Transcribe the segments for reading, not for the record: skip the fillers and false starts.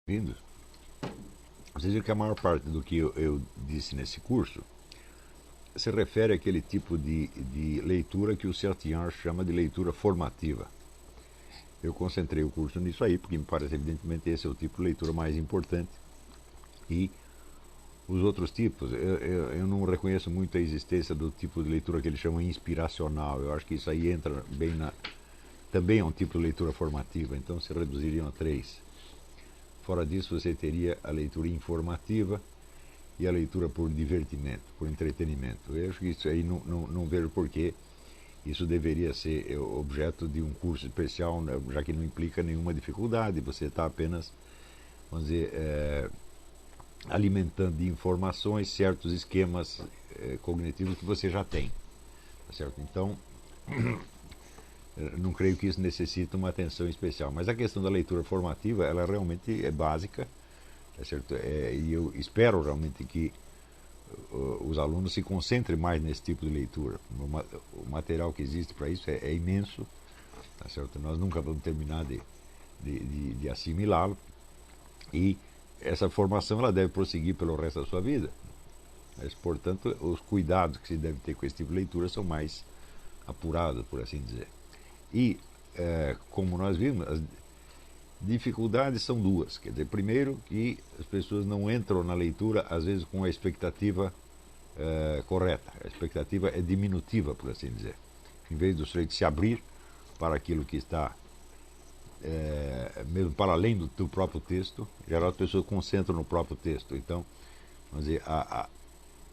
Vindo. Vocês viram que a maior parte do que eu disse nesse curso se refere àquele tipo de leitura que o Sertian chama de leitura formativa. Eu concentrei o curso nisso aí, porque me parece evidentemente esse é o tipo de leitura mais importante. E os outros tipos, eu não reconheço muito a existência do tipo de leitura que eles chamam inspiracional. Eu acho que isso aí entra bem na... Também é um tipo de leitura formativa, então se reduziriam a 3. Fora disso, você teria a leitura informativa e a leitura por divertimento, por entretenimento. Eu acho que isso aí não vejo porquê isso deveria ser objeto de um curso especial, né, já que não implica nenhuma dificuldade, você está apenas, vamos dizer, alimentando de informações certos esquemas cognitivos que você já tem. Tá certo? Então, não creio que isso necessite uma atenção especial. Mas a questão da leitura formativa, ela realmente é básica, tá certo? E eu espero realmente que os alunos se concentrem mais nesse tipo de leitura. O material que existe para isso é imenso, tá certo? Nós nunca vamos terminar de assimilá-lo, e essa formação ela deve prosseguir pelo resto da sua vida. Mas, portanto, os cuidados que se deve ter com esse tipo de leitura são mais apurados, por assim dizer. E, como nós vimos, as dificuldades são duas. Quer dizer, primeiro, que as pessoas não entram na leitura, às vezes, com a expectativa correta. A expectativa é diminutiva, por assim dizer. Em vez do sujeito se abrir para aquilo que está mesmo para além do próprio texto, em geral as pessoas concentram no próprio texto. Então, vamos dizer, a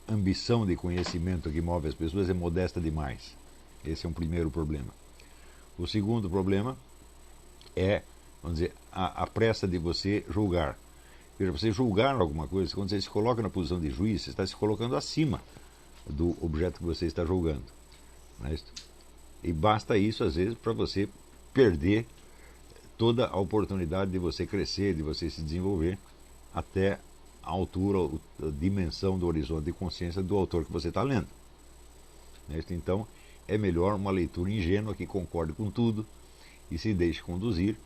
ambição de conhecimento que move as pessoas é modesta demais. Esse é um primeiro problema. O segundo problema é, vamos dizer, a pressa de você julgar. Veja, você julgar alguma coisa, quando você se coloca na posição de juiz, você está se colocando acima do objeto que você está julgando. Não é isso? E basta isso, às vezes, para você perder toda a oportunidade de você crescer, de você se desenvolver até a altura, a dimensão do horizonte de consciência do autor que você está lendo. Não é isso? Então, é melhor uma leitura ingênua que concorde com tudo e se deixe conduzir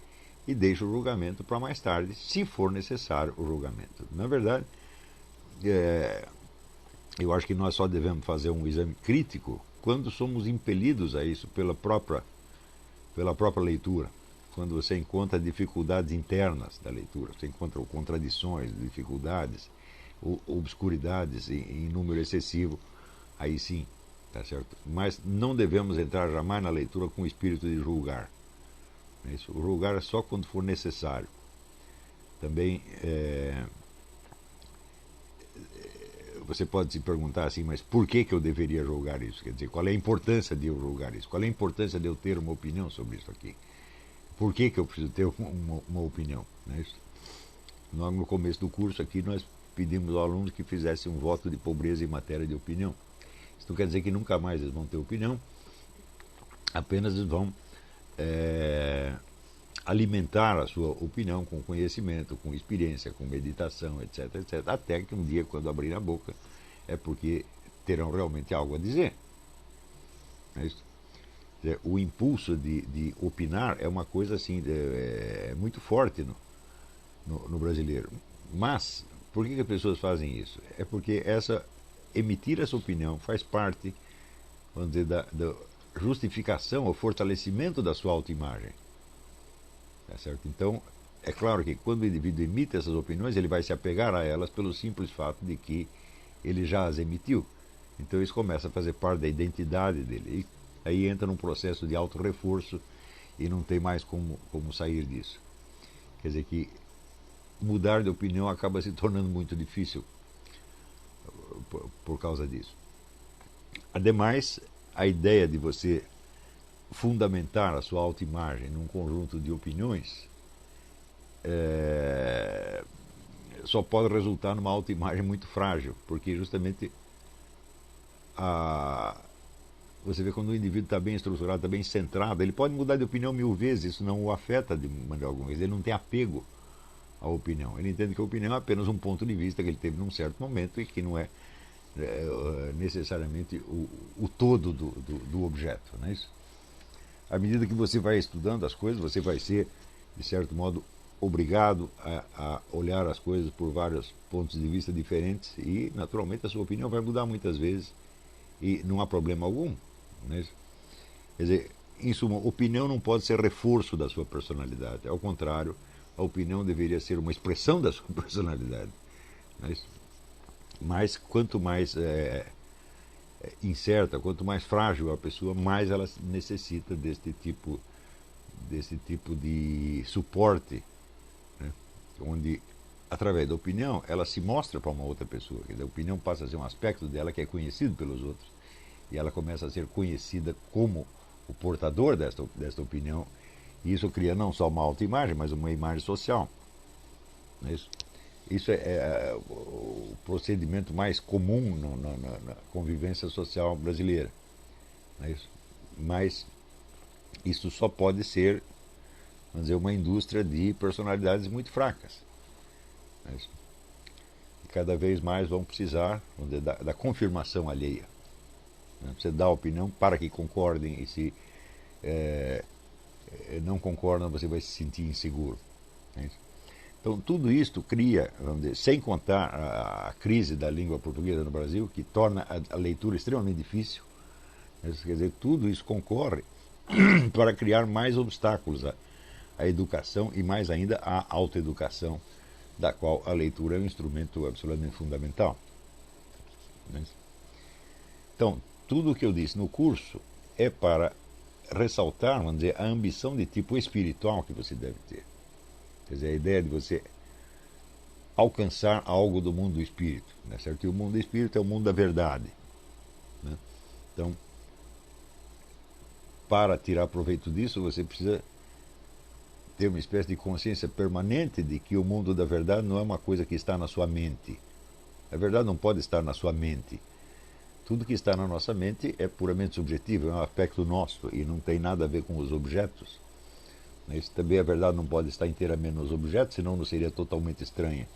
e deixe o julgamento para mais tarde, se for necessário o julgamento. Na verdade, eu acho que nós só devemos fazer um exame crítico quando somos impelidos a isso pela própria leitura. Quando você encontra dificuldades internas da leitura, você encontra contradições, dificuldades, obscuridades em número excessivo, aí sim, tá certo? Mas não devemos entrar jamais na leitura com o espírito de julgar. Isso. O julgar é só quando for necessário. Também você pode se perguntar assim, mas por que eu deveria julgar isso? Quer dizer, qual é a importância de eu julgar isso? Qual é a importância de eu ter uma opinião sobre isso aqui? Por que eu preciso ter uma opinião? Não é isso? No começo do curso aqui nós pedimos aos alunos que fizessem um voto de pobreza em matéria de opinião. Isso não quer dizer que nunca mais eles vão ter opinião, apenas eles vão alimentar a sua opinião com conhecimento, com experiência, com meditação, etc, etc, até que um dia, quando abrir a boca, é porque terão realmente algo a dizer. Não é isso? O impulso de opinar é uma coisa assim, muito forte no brasileiro. Mas, por que as pessoas fazem isso? É porque emitir essa opinião faz parte, vamos dizer, da justificação ou fortalecimento da sua autoimagem. Tá certo? Então, é claro que quando o indivíduo emite essas opiniões, ele vai se apegar a elas pelo simples fato de que ele já as emitiu. Então isso começa a fazer parte da identidade dele. E aí entra num processo de autorreforço e não tem mais como sair disso. Quer dizer que mudar de opinião acaba se tornando muito difícil por causa disso. Ademais, a ideia de você fundamentar a sua autoimagem num conjunto de opiniões só pode resultar numa autoimagem muito frágil, porque justamente você vê quando o indivíduo está bem estruturado, está bem centrado, ele pode mudar de opinião 1000 vezes, isso não o afeta de maneira alguma, ele não tem apego à opinião, ele entende que a opinião é apenas um ponto de vista que ele teve num certo momento e que não é necessariamente o todo do objeto, não é isso? À medida que você vai estudando as coisas, você vai ser, de certo modo, obrigado a olhar as coisas por vários pontos de vista diferentes e, naturalmente, a sua opinião vai mudar muitas vezes e não há problema algum. Né? Quer dizer, em suma, opinião não pode ser reforço da sua personalidade. Ao contrário, a opinião deveria ser uma expressão da sua personalidade. Mas quanto mais incerta, quanto mais frágil a pessoa, mais ela necessita desse tipo de suporte, né? Onde, através da opinião, ela se mostra para uma outra pessoa. Quer dizer, a opinião passa a ser um aspecto dela que é conhecido pelos outros. E ela começa a ser conhecida como o portador desta opinião. E isso cria não só uma autoimagem, mas uma imagem social. Não é isso? Isso é o procedimento mais comum na convivência social brasileira. Não é isso? Mas isso só pode ser, vamos dizer, uma indústria de personalidades muito fracas. Não é isso? E cada vez mais vão precisar, vamos dizer, da confirmação alheia. Você dá a opinião para que concordem e se não concordam você vai se sentir inseguro. Não é isso? Então, tudo isto cria, vamos dizer, sem contar a crise da língua portuguesa no Brasil, que torna a leitura extremamente difícil. Quer dizer, tudo isso concorre para criar mais obstáculos à educação e mais ainda à autoeducação, da qual a leitura é um instrumento absolutamente fundamental. Então, tudo o que eu disse no curso é para ressaltar, vamos dizer, a ambição de tipo espiritual que você deve ter. Quer dizer, a ideia de você alcançar algo do mundo do espírito. Né, certo? E o mundo do espírito é o mundo da verdade. Né? Então, para tirar proveito disso, você precisa ter uma espécie de consciência permanente de que o mundo da verdade não é uma coisa que está na sua mente. A verdade não pode estar na sua mente. Tudo que está na nossa mente é puramente subjetivo, é um aspecto nosso e não tem nada a ver com os objetos. Isso também, a verdade não pode estar inteiramente nos objetos, senão não seria totalmente estranha.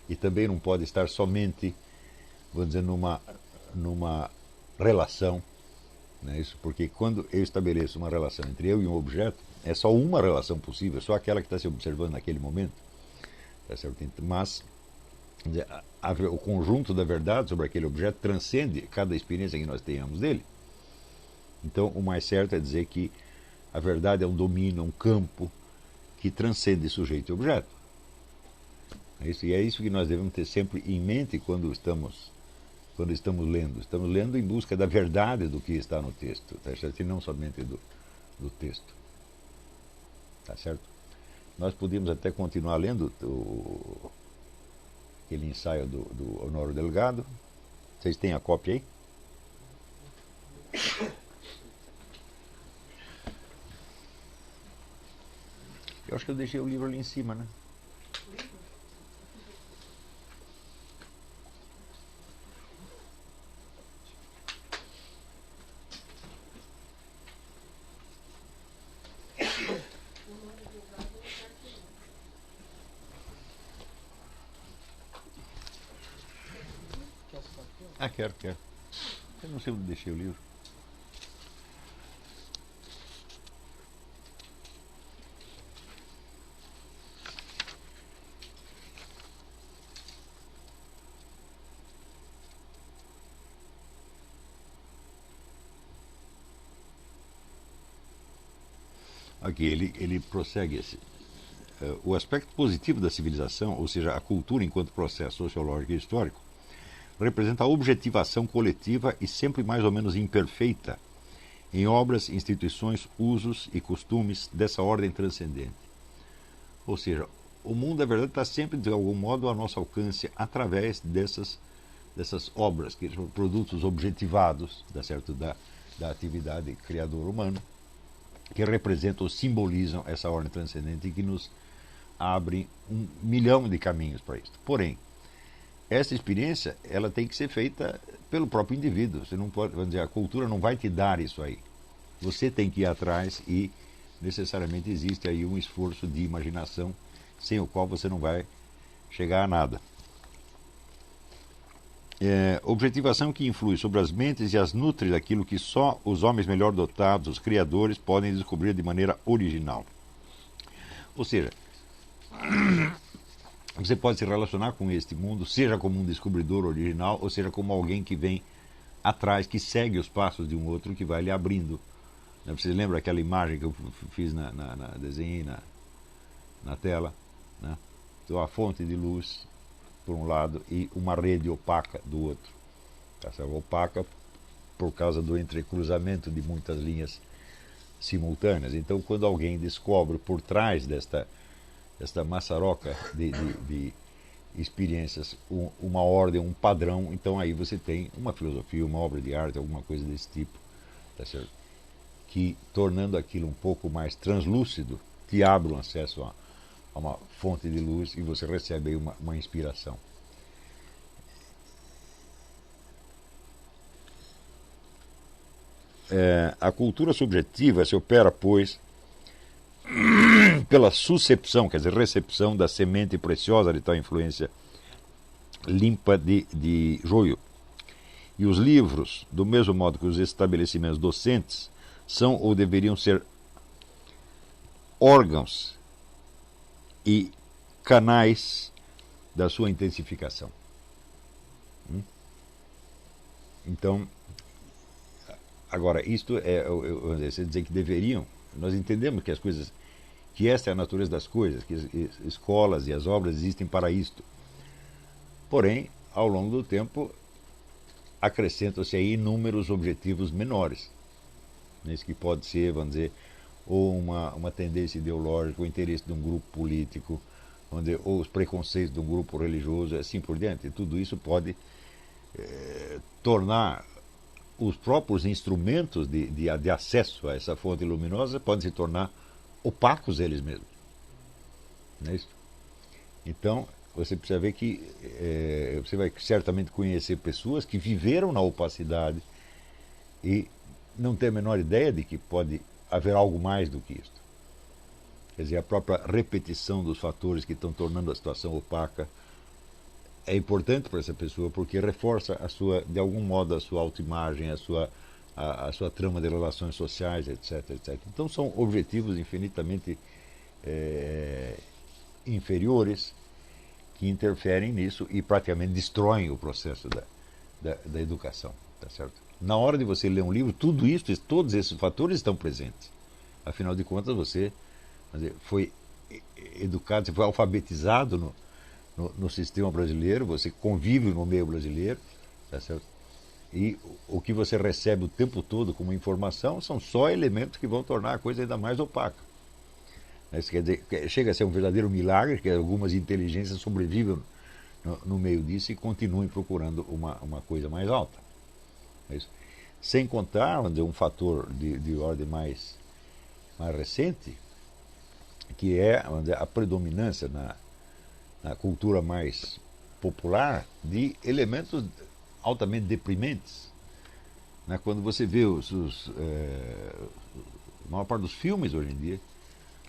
E também não pode estar somente, vamos dizer, numa relação. Né? Isso porque quando eu estabeleço uma relação entre eu e um objeto, é só uma relação possível, só aquela que está se observando naquele momento. Tá certo? Mas dizer, o conjunto da verdade sobre aquele objeto transcende cada experiência que nós tenhamos dele. Então, o mais certo é dizer que a verdade é um domínio, um campo que transcende sujeito e objeto. E é isso que nós devemos ter sempre em mente quando estamos lendo. Estamos lendo em busca da verdade do que está no texto, tá certo? E não somente do texto. Tá certo? Nós podíamos até continuar lendo aquele ensaio do Honório Delgado. Vocês têm a cópia aí? Eu acho que eu deixei o livro ali em cima, né? Ah, quero. Eu não sei onde deixei o livro. Aqui ele prossegue o aspecto positivo da civilização, ou seja, a cultura enquanto processo sociológico e histórico, representa a objetivação coletiva e sempre mais ou menos imperfeita em obras, instituições, usos e costumes dessa ordem transcendente. Ou seja, o mundo, na verdade, está sempre, de algum modo, ao nosso alcance através dessas obras, que são produtos objetivados, certo? Da atividade criadora humana, que representam ou simbolizam essa ordem transcendente e que nos abre 1 milhão de caminhos para isso. Porém, essa experiência ela tem que ser feita pelo próprio indivíduo. Você não pode, vamos dizer, a cultura não vai te dar isso aí. Você tem que ir atrás e necessariamente existe aí um esforço de imaginação sem o qual você não vai chegar a nada. Objetivação que influi sobre as mentes e as nutre daquilo que só os homens melhor dotados, os criadores, podem descobrir de maneira original. Ou seja, Você pode se relacionar com este mundo, seja como um descobridor original, ou seja como alguém que vem atrás, que segue os passos de um outro, que vai lhe abrindo. Você lembra aquela imagem que eu fiz desenhei na tela? Né? Então, a fonte de luz, por um lado, e uma rede opaca do outro. Essa opaca por causa do entrecruzamento de muitas linhas simultâneas. Então, quando alguém descobre por trás desta maçaroca de experiências uma ordem, um padrão, então aí você tem uma filosofia, uma obra de arte, alguma coisa desse tipo, tá certo? Que, tornando aquilo um pouco mais translúcido, te abre um acesso a uma fonte de luz e você recebe aí uma inspiração. A cultura subjetiva se opera, pois, pela suscepção, quer dizer, recepção da semente preciosa de tal influência limpa de joio. E os livros, do mesmo modo que os estabelecimentos docentes, são ou deveriam ser órgãos e canais da sua intensificação. Então, agora, isto você dizer que deveriam, nós entendemos que as coisas, que esta é a natureza das coisas, que as escolas e as obras existem para isto. Porém, ao longo do tempo, acrescentam-se aí inúmeros objetivos menores. Isso que pode ser, vamos dizer, ou uma tendência ideológica, o interesse de um grupo político, vamos dizer, ou os preconceitos de um grupo religioso, assim por diante. E tudo isso pode tornar os próprios instrumentos de acesso a essa fonte luminosa podem se tornar opacos eles mesmos. Não é isso? Então, você precisa ver que você vai certamente conhecer pessoas que viveram na opacidade e não tem a menor ideia de que pode haver algo mais do que isto. Quer dizer, a própria repetição dos fatores que estão tornando a situação opaca é importante para essa pessoa porque reforça de algum modo a sua autoimagem, a sua trama de relações sociais, etc, etc. Então são objetivos infinitamente inferiores que interferem nisso e praticamente destroem o processo da educação, tá certo? Na hora de você ler um livro, tudo isso, todos esses fatores estão presentes. Afinal de contas, você foi educado, você foi alfabetizado no sistema brasileiro, você convive no meio brasileiro, tá certo? E o que você recebe o tempo todo como informação são só elementos que vão tornar a coisa ainda mais opaca. Isso quer dizer, chega a ser um verdadeiro milagre que algumas inteligências sobrevivam no meio disso e continuem procurando uma coisa mais alta. Sem contar, vamos dizer, um fator de ordem mais recente, que é, vamos dizer, a predominância na cultura mais popular de elementos altamente deprimentes. Quando você vê a maior parte dos filmes hoje em dia,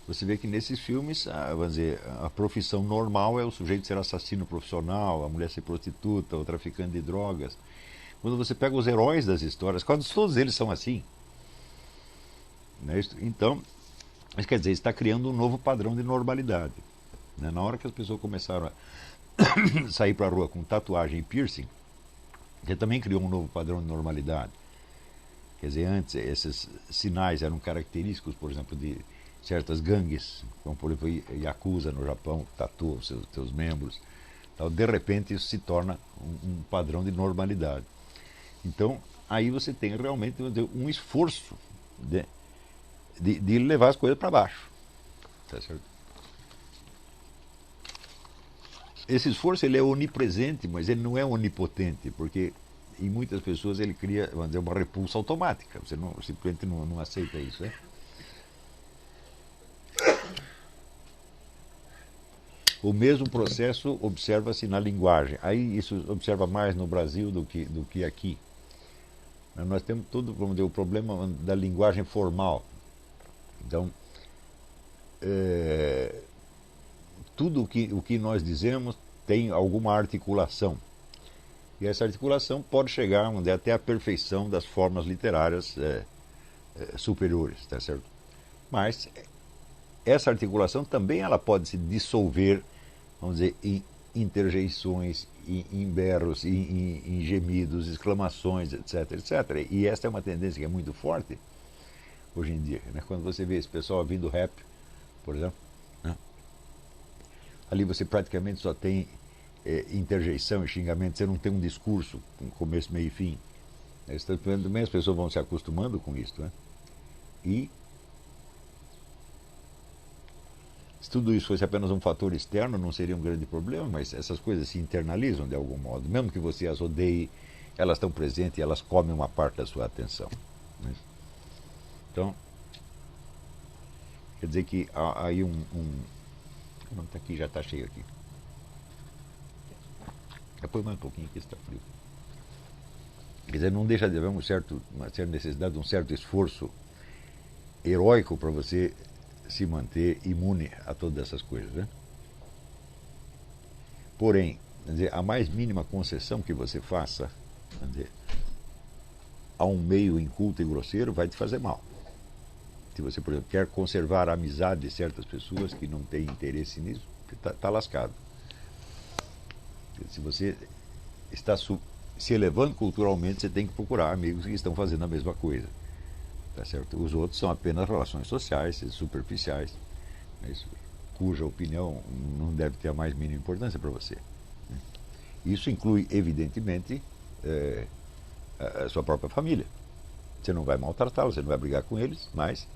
você vê que nesses filmes, vamos dizer, a profissão normal é o sujeito ser assassino profissional, a mulher ser prostituta, o traficante de drogas. Quando você pega os heróis das histórias, quase todos eles são assim. Então, isso quer dizer, está criando um novo padrão de normalidade. Na hora que as pessoas começaram a sair para a rua com tatuagem e piercing, você também criou um novo padrão de normalidade. Quer dizer, antes esses sinais eram característicos, por exemplo, de certas gangues, como por exemplo Yakuza no Japão, que tatua os seus membros. Então, de repente isso se torna um padrão de normalidade. Então, aí você tem realmente um esforço de levar as coisas para baixo. Tá certo? Esse esforço ele é onipresente, mas ele não é onipotente, porque em muitas pessoas ele cria, vamos dizer, uma repulsa automática. Você simplesmente não aceita isso, né? O mesmo processo observa-se na linguagem. Aí isso observa mais no Brasil do que aqui. Nós temos todo, vamos dizer, o problema da linguagem formal. Então, tudo o que nós dizemos tem alguma articulação. E essa articulação pode chegar, vamos dizer, até a perfeição das formas literárias superiores, tá certo? Mas essa articulação também ela pode se dissolver, vamos dizer, em interjeições, em berros, em gemidos, exclamações, etc, etc. E essa é uma tendência que é muito forte hoje em dia, né? Quando você vê esse pessoal ouvindo rap, por exemplo, né? Ali você praticamente só tem interjeição e xingamento, você não tem um discurso com começo, meio e fim. Também as pessoas vão se acostumando com isso, né? E se tudo isso fosse apenas um fator externo, não seria um grande problema, mas essas coisas se internalizam de algum modo. Mesmo que você as odeie, elas estão presentes e elas comem uma parte da sua atenção, né? Então, quer dizer que há aí não, tá aqui, já está cheio aqui. Põe mais um pouquinho que está frio. Quer dizer, não deixa de haver uma certa necessidade de um certo esforço heróico para você se manter imune a todas essas coisas, né? Porém, quer dizer, a mais mínima concessão que você faça, quer dizer, a um meio inculto e grosseiro vai te fazer mal. Se você, por exemplo, quer conservar a amizade de certas pessoas que não têm interesse nisso, está lascado. Se você está se elevando culturalmente, você tem que procurar amigos que estão fazendo a mesma coisa. Tá certo? Os outros são apenas relações sociais, superficiais, mas cuja opinião não deve ter a mais mínima importância para você. Isso inclui, evidentemente, a sua própria família. Você não vai maltratá-los, você não vai brigar com eles, mas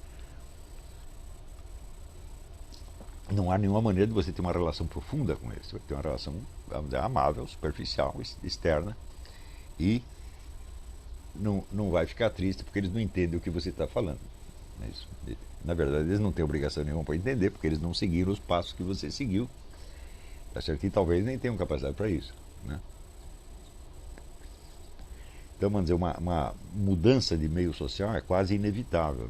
não há nenhuma maneira de você ter uma relação profunda com eles. Você vai ter uma relação, vamos dizer, amável, superficial, externa, e não vai ficar triste porque eles não entendem o que você está falando. Mas, na verdade, eles não têm obrigação nenhuma para entender, porque eles não seguiram os passos que você seguiu. Tá certo? E talvez nem tenham capacidade para isso, né? Então, vamos dizer, uma mudança de meio social é quase inevitável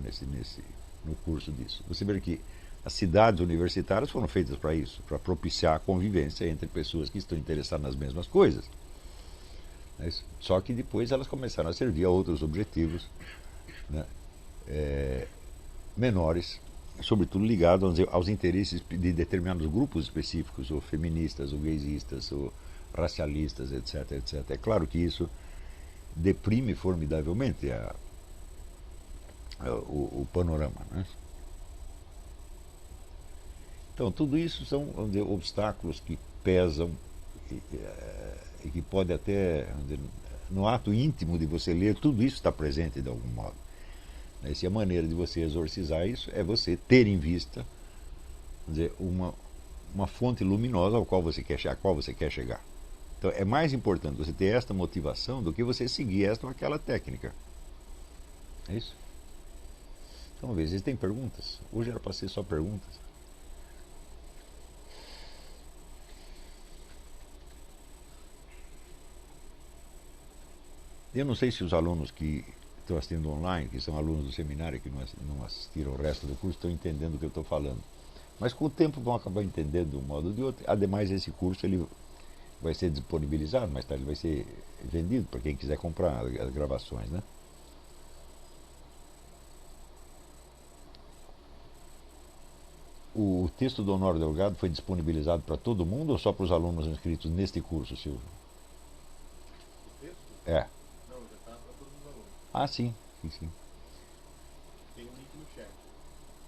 no curso disso. Você vê que as cidades universitárias foram feitas para isso, para propiciar a convivência entre pessoas que estão interessadas nas mesmas coisas. Só que depois elas começaram a servir a outros objetivos, né, menores, sobretudo ligados aos interesses de determinados grupos específicos, ou feministas, ou gaysistas, ou racialistas, etc, etc. É claro que isso deprime formidavelmente o panorama, né? Então, tudo isso são, vamos dizer, obstáculos que pesam e que pode até, vamos dizer, no ato íntimo de você ler, tudo isso está presente de algum modo. E a maneira de você exorcizar isso é você ter em vista, vamos dizer, uma fonte luminosa a qual você quer chegar. Então é mais importante você ter esta motivação do que você seguir esta ou aquela técnica. É isso? Então, às vezes tem perguntas. Hoje era para ser só perguntas. Eu não sei se os alunos que estão assistindo online, que são alunos do seminário, que não assistiram o resto do curso, estão entendendo o que eu estou falando. Mas com o tempo vão acabar entendendo de um modo ou de outro. Ademais, esse curso ele vai ser disponibilizado, mais tarde vai ser vendido para quem quiser comprar as gravações, né? O texto do Honório Delgado foi disponibilizado para todo mundo ou só para os alunos inscritos neste curso, Silvio? O texto? É. Não, já está para todos os alunos. Ah, sim. Sim. Tem um link no chat.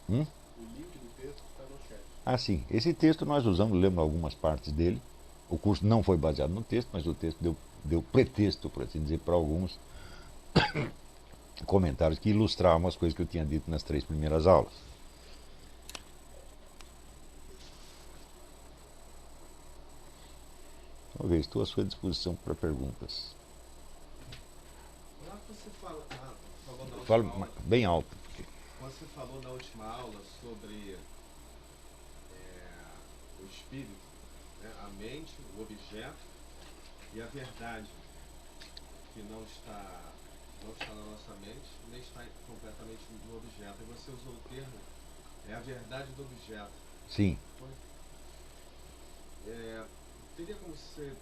O link do texto está no chat. Ah, sim. Esse texto nós usamos, lemos algumas partes dele. O curso não foi baseado no texto, mas o texto deu pretexto, por assim dizer, para alguns comentários que ilustravam as coisas que eu tinha dito nas 3 primeiras aulas. Talvez estou à sua disposição para perguntas. Lá você falou na última Fala aula, bem alto. você falou na última aula sobre o espírito, né, a mente, o objeto e a verdade, que não está na nossa mente, nem está completamente no objeto. E você usou o termo, é a verdade do objeto. Sim. Teria como você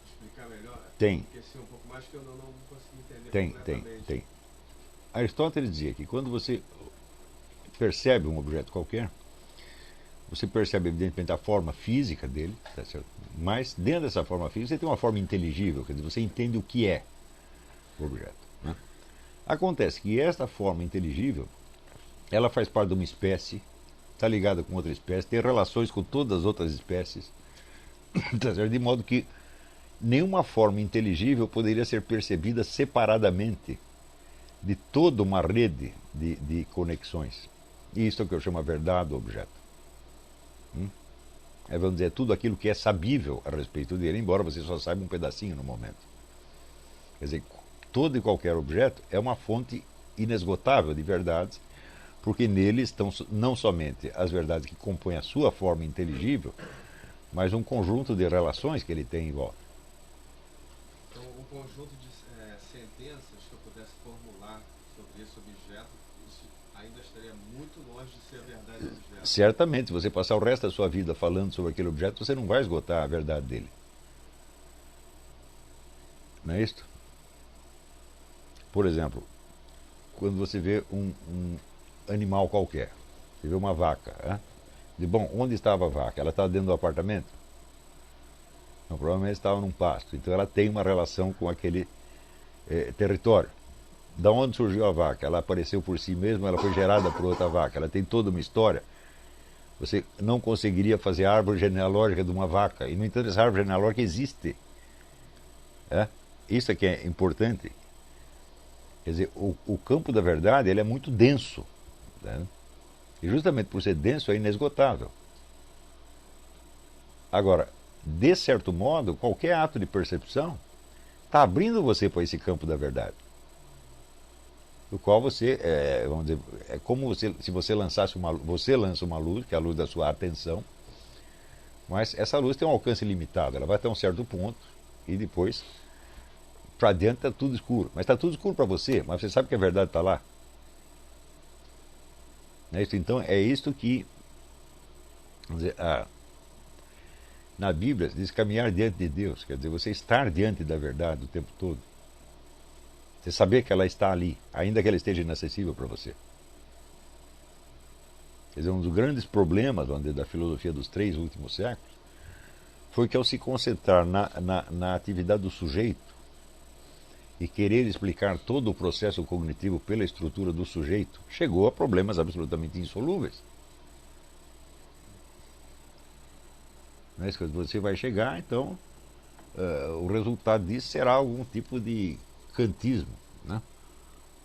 explicar melhor? Tem. Esqueci um pouco mais que eu não consegui entender completamente. Tem. Aristóteles dizia que quando você percebe um objeto qualquer, você percebe evidentemente a forma física dele, tá certo? Mas dentro dessa forma física você tem uma forma inteligível, quer dizer, você entende o que é o objeto, né? Acontece que esta forma inteligível, ela faz parte de uma espécie, está ligada com outra espécie, tem relações com todas as outras espécies, tá certo? De modo que nenhuma forma inteligível poderia ser percebida separadamente de toda uma rede de conexões. E isso é o que eu chamo a verdade do objeto. Vamos dizer, tudo aquilo que é sabível a respeito dele, embora você só saiba um pedacinho no momento. Quer dizer, todo e qualquer objeto é uma fonte inesgotável de verdades, porque nele estão não somente as verdades que compõem a sua forma inteligível, mas um conjunto de relações que ele tem em volta. Então, um conjunto de sentenças que eu pudesse formular sobre esse objeto, isso ainda estaria muito longe de ser a verdade do objeto. Certamente, se você passar o resto da sua vida falando sobre aquele objeto, você não vai esgotar a verdade dele. Não é isso? Por exemplo, quando você vê um animal qualquer, você vê uma vaca, né? Bom, onde estava a vaca? Ela estava dentro do apartamento? Não, provavelmente estava num pasto. Então ela tem uma relação com aquele território. Da onde surgiu a vaca? Ela apareceu por si mesma, ela foi gerada por outra vaca. Ela tem toda uma história. Você não conseguiria fazer a árvore genealógica de uma vaca. E, no entanto, essa árvore genealógica existe. Isso é que é importante. Quer dizer, o campo da verdade ele é muito denso. Né? E justamente por ser denso é inesgotável. Agora, de certo modo, qualquer ato de percepção está abrindo você para esse campo da verdade. Do qual você, vamos dizer, é como se você lançasse você lança uma luz, que é a luz da sua atenção, mas essa luz tem um alcance limitado, ela vai até um certo ponto e depois, para adiante está tudo escuro. Mas está tudo escuro para você, mas você sabe que a verdade está lá. Então é isto que, vamos dizer, na Bíblia diz caminhar diante de Deus, quer dizer, você estar diante da verdade o tempo todo. Você saber que ela está ali, ainda que ela esteja inacessível para você. Quer dizer, um dos grandes problemas, vamos dizer, da filosofia dos 3 últimos séculos foi que ao se concentrar na atividade do sujeito e querer explicar todo o processo cognitivo pela estrutura do sujeito, chegou a problemas absolutamente insolúveis. Não é isso que você vai chegar, então o resultado disso será algum tipo de kantismo, né?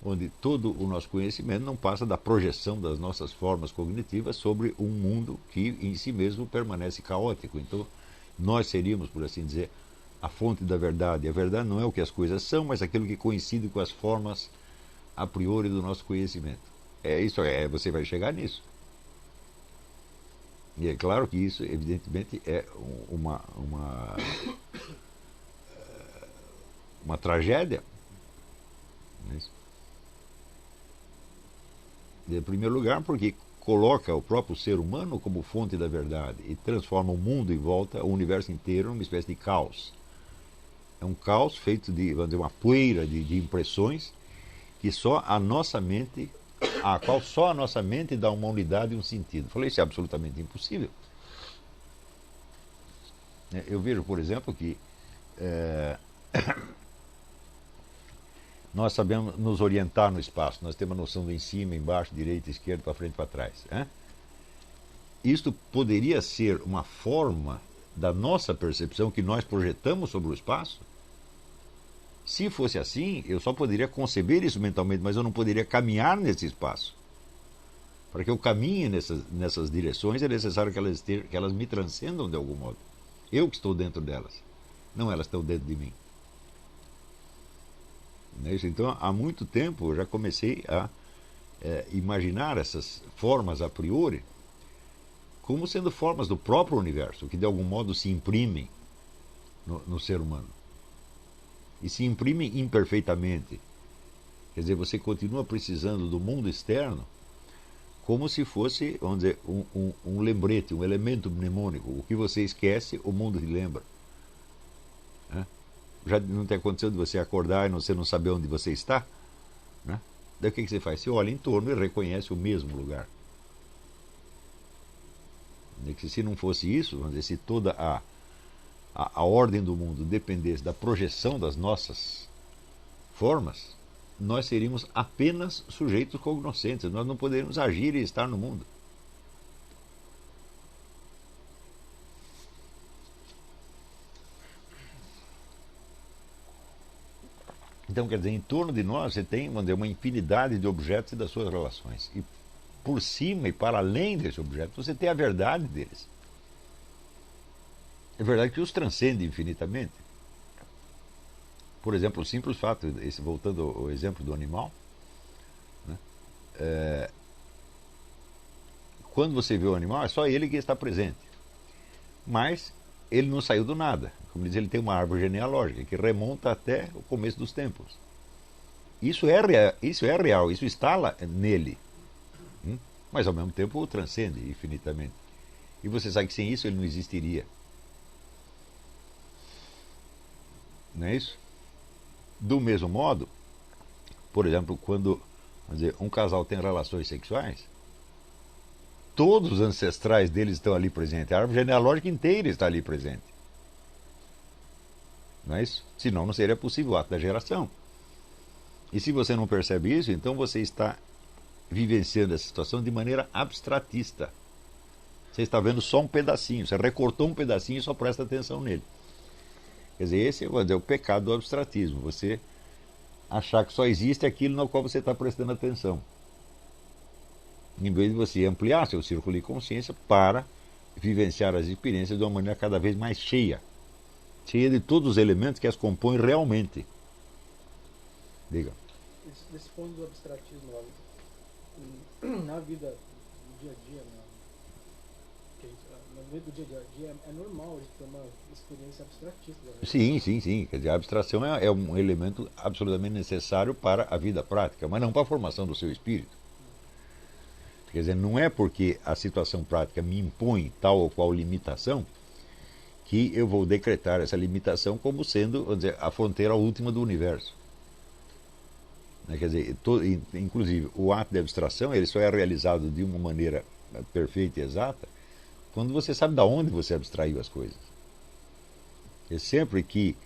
Onde todo o nosso conhecimento não passa da projeção das nossas formas cognitivas sobre um mundo que em si mesmo permanece caótico. Então nós seríamos, por assim dizer, a fonte da verdade. A verdade não é o que as coisas são, mas aquilo que coincide com as formas a priori do nosso conhecimento. Você vai chegar nisso. E é claro que isso, evidentemente, é uma tragédia. Em primeiro lugar, porque coloca o próprio ser humano como fonte da verdade e transforma o mundo em volta, o universo inteiro, numa espécie de caos. É um caos feito de, vamos dizer, uma poeira de impressões que só a nossa mente, a qual só a nossa mente dá uma unidade e um sentido. Falei, isso é absolutamente impossível. Eu vejo, por exemplo, que nós sabemos nos orientar no espaço, nós temos a noção do em cima, embaixo, direita, esquerda, para frente e para trás. Isto poderia ser uma forma da nossa percepção que nós projetamos sobre o espaço? Se fosse assim, eu só poderia conceber isso mentalmente, mas eu não poderia caminhar nesse espaço. Para que eu caminhe nessas direções, é necessário que elas me transcendam de algum modo. Eu que estou dentro delas, não elas estão dentro de mim. Então, há muito tempo eu já comecei a imaginar essas formas a priori como sendo formas do próprio universo, que de algum modo se imprimem no ser humano. E se imprimem imperfeitamente. Quer dizer, você continua precisando do mundo externo como se fosse, vamos dizer, um lembrete, um elemento mnemônico. O que você esquece, o mundo te lembra. Já não tem acontecido de você acordar e você não saber onde você está? Daí o que você faz? Você olha em torno e reconhece o mesmo lugar. É que se não fosse isso, vamos dizer, se toda a ordem do mundo dependesse da projeção das nossas formas, nós seríamos apenas sujeitos cognoscentes, nós não poderíamos agir e estar no mundo. Então, quer dizer, em torno de nós você tem, vamos dizer, uma infinidade de objetos e das suas relações. E por cima e para além desse objeto, você tem a verdade deles. É verdade que os transcende infinitamente. Por exemplo, o simples fato, voltando ao exemplo do animal, né, quando você vê o animal, é só ele que está presente. Mas ele não saiu do nada. Como diz, ele tem uma árvore genealógica que remonta até o começo dos tempos. Isso é real, isso está lá nele. Mas ao mesmo tempo o transcende infinitamente. E você sabe que sem isso ele não existiria. Não é isso? Do mesmo modo, por exemplo, quando, vamos dizer, um casal tem relações sexuais, todos os ancestrais deles estão ali presentes. A árvore genealógica inteira está ali presente. Não é isso? Senão não seria possível o ato da geração. E se você não percebe isso, então você está vivenciando essa situação de maneira abstratista. Você está vendo só um pedacinho, você recortou um pedacinho e só presta atenção nele. Quer dizer, esse é o pecado do abstratismo. Você achar que só existe aquilo no qual você está prestando atenção. Em vez de você ampliar seu círculo de consciência para vivenciar as experiências de uma maneira cada vez mais cheia. Cheia de todos os elementos que as compõem realmente. Diga. Desse ponto do abstratismo, na vida do dia a dia, na vida do dia a dia, é normal a gente ter uma experiência abstratista. Sim. Quer dizer, a abstração é um elemento absolutamente necessário para a vida prática, mas não para a formação do seu espírito. Quer dizer, não é porque a situação prática me impõe tal ou qual limitação que eu vou decretar essa limitação como sendo, vamos dizer, a fronteira última do universo. Quer dizer, inclusive, o ato de abstração ele só é realizado de uma maneira perfeita e exata quando você sabe de onde você abstraiu as coisas. E sempre que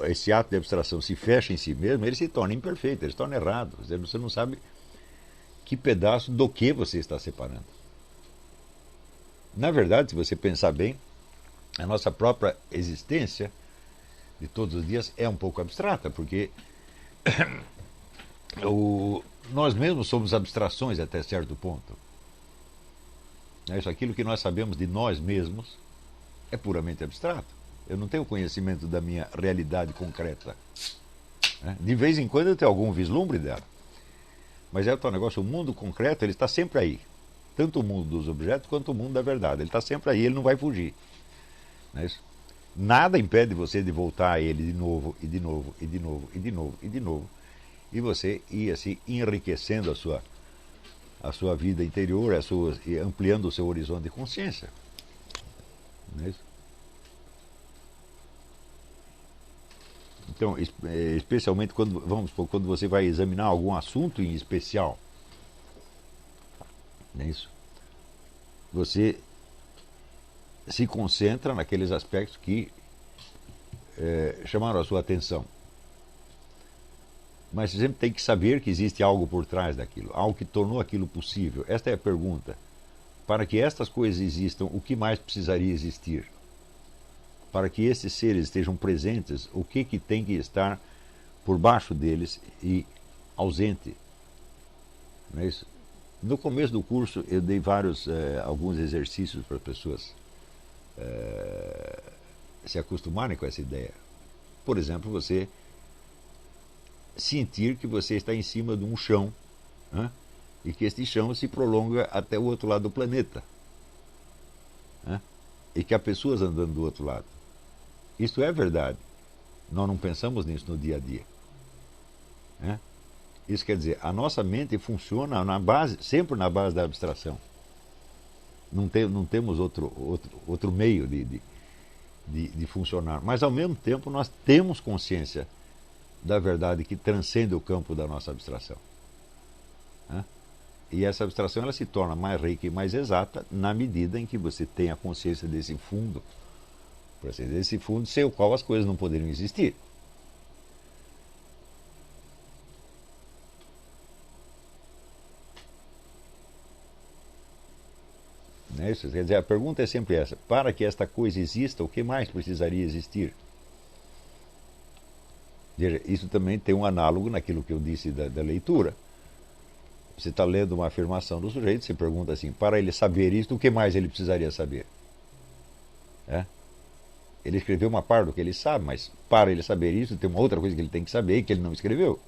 esse ato de abstração se fecha em si mesmo, ele se torna imperfeito, ele se torna errado. Quer dizer, você não sabe que pedaço do que você está separando. Na verdade, se você pensar bem, a nossa própria existência de todos os dias é um pouco abstrata, porque nós mesmos somos abstrações até certo ponto. Isso, aquilo que nós sabemos de nós mesmos é puramente abstrato. Eu não tenho conhecimento da minha realidade concreta. De vez em quando eu tenho algum vislumbre dela. Mas é o tal negócio, o mundo concreto ele está sempre aí. Tanto o mundo dos objetos quanto o mundo da verdade. Ele está sempre aí, ele não vai fugir. Não é isso? Nada impede você de voltar a ele de novo, e de novo, e de novo, e de novo, e de novo. E você ir assim enriquecendo a sua vida interior, e ampliando o seu horizonte de consciência. Não é isso? Então, especialmente quando você vai examinar algum assunto em especial, não é isso? Você se concentra naqueles aspectos que chamaram a sua atenção. Mas você sempre tem que saber que existe algo por trás daquilo, algo que tornou aquilo possível. Esta é a pergunta. Para que estas coisas existam, o que mais precisaria existir? Para que esses seres estejam presentes, o que tem que estar por baixo deles e ausente? Não é isso? No começo do curso eu dei alguns exercícios para as pessoas se acostumarem com essa ideia. Por exemplo, você sentir que você está em cima de um chão, e que este chão se prolonga até o outro lado do planeta, e que há pessoas andando do outro lado. Isto é verdade. Nós não pensamos nisso no dia a dia. Isso quer dizer, a nossa mente funciona sempre na base da abstração. Não temos outro meio de funcionar. Mas, ao mesmo tempo, nós temos consciência da verdade que transcende o campo da nossa abstração. E essa abstração ela se torna mais rica e mais exata na medida em que você tem a consciência desse fundo, por assim dizer, desse fundo sem o qual as coisas não poderiam existir. Não é isso? Quer dizer, a pergunta é sempre essa: para que esta coisa exista, o que mais precisaria existir? Veja, isso também tem um análogo naquilo que eu disse da leitura. Você está lendo uma afirmação do sujeito, você pergunta assim: para ele saber isso, o que mais ele precisaria saber? É? Ele escreveu uma parte do que ele sabe, mas para ele saber isso, tem uma outra coisa que ele tem que saber e que ele não escreveu.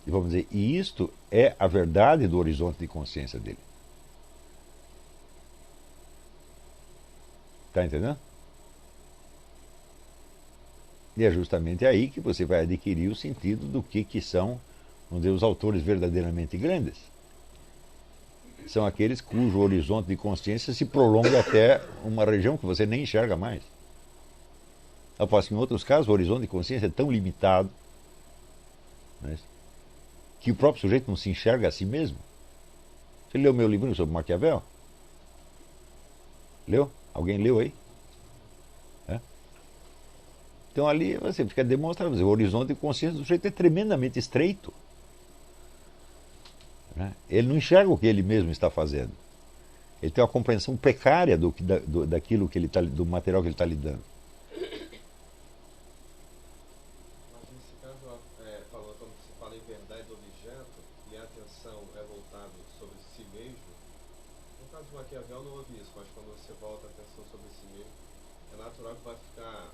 E vamos dizer, e isto é a verdade do horizonte de consciência dele. Está entendendo? E é justamente aí que você vai adquirir o sentido do que são, vamos dizer, os autores verdadeiramente grandes. São aqueles cujo horizonte de consciência se prolonga até uma região que você nem enxerga mais. Após que em outros casos o horizonte de consciência é tão limitado, né, que o próprio sujeito não se enxerga a si mesmo. Você leu meu livrinho sobre Maquiavel? Leu? Alguém leu aí? É? Então ali você fica demonstrando, o horizonte de consciência do sujeito é tremendamente estreito. Né? Ele não enxerga o que ele mesmo está fazendo. Ele tem uma compreensão precária daquilo que ele tá, do material que ele está lidando. Mas nesse caso, quando se fala em verdade do objeto e a atenção é voltada sobre si mesmo, no caso de Maquiavel não houve isso, mas quando você volta a atenção sobre si mesmo, é natural que vai ficar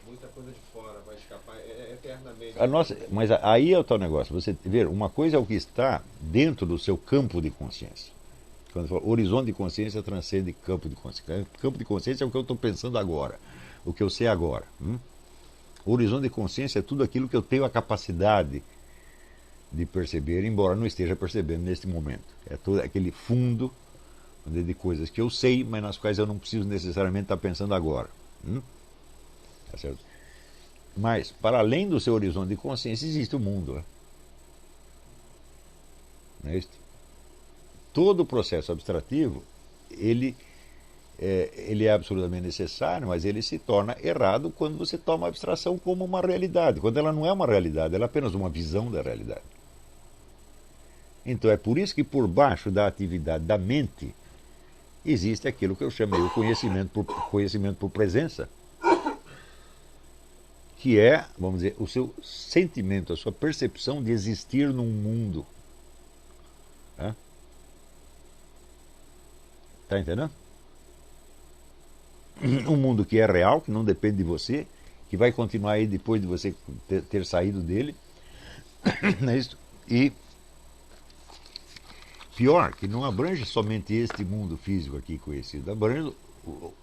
muita coisa de fora, vai escapar eternamente. Mas aí é o tal negócio. Você vê, uma coisa é o que está dentro do seu campo de consciência. Quando fala, horizonte de consciência transcende campo de consciência. Campo de consciência é o que eu estou pensando agora, o que eu sei agora. O horizonte de consciência é tudo aquilo que eu tenho a capacidade de perceber, embora não esteja percebendo neste momento. É todo aquele fundo de coisas que eu sei, mas nas quais eu não preciso necessariamente estar pensando agora. Tá certo? Mas, para além do seu horizonte de consciência, existe o mundo. Né? Não é isso? Todo o processo abstrativo, ele é absolutamente necessário, mas ele se torna errado quando você toma a abstração como uma realidade. Quando ela não é uma realidade, ela é apenas uma visão da realidade. Então é por isso que por baixo da atividade da mente existe aquilo que eu chamei o conhecimento por presença, que é, vamos dizer, o seu sentimento, a sua percepção de existir num mundo. Está entendendo? Um mundo que é real, que não depende de você, que vai continuar aí depois de você ter saído dele. Não é isso? E pior, que não abrange somente este mundo físico aqui conhecido, abrange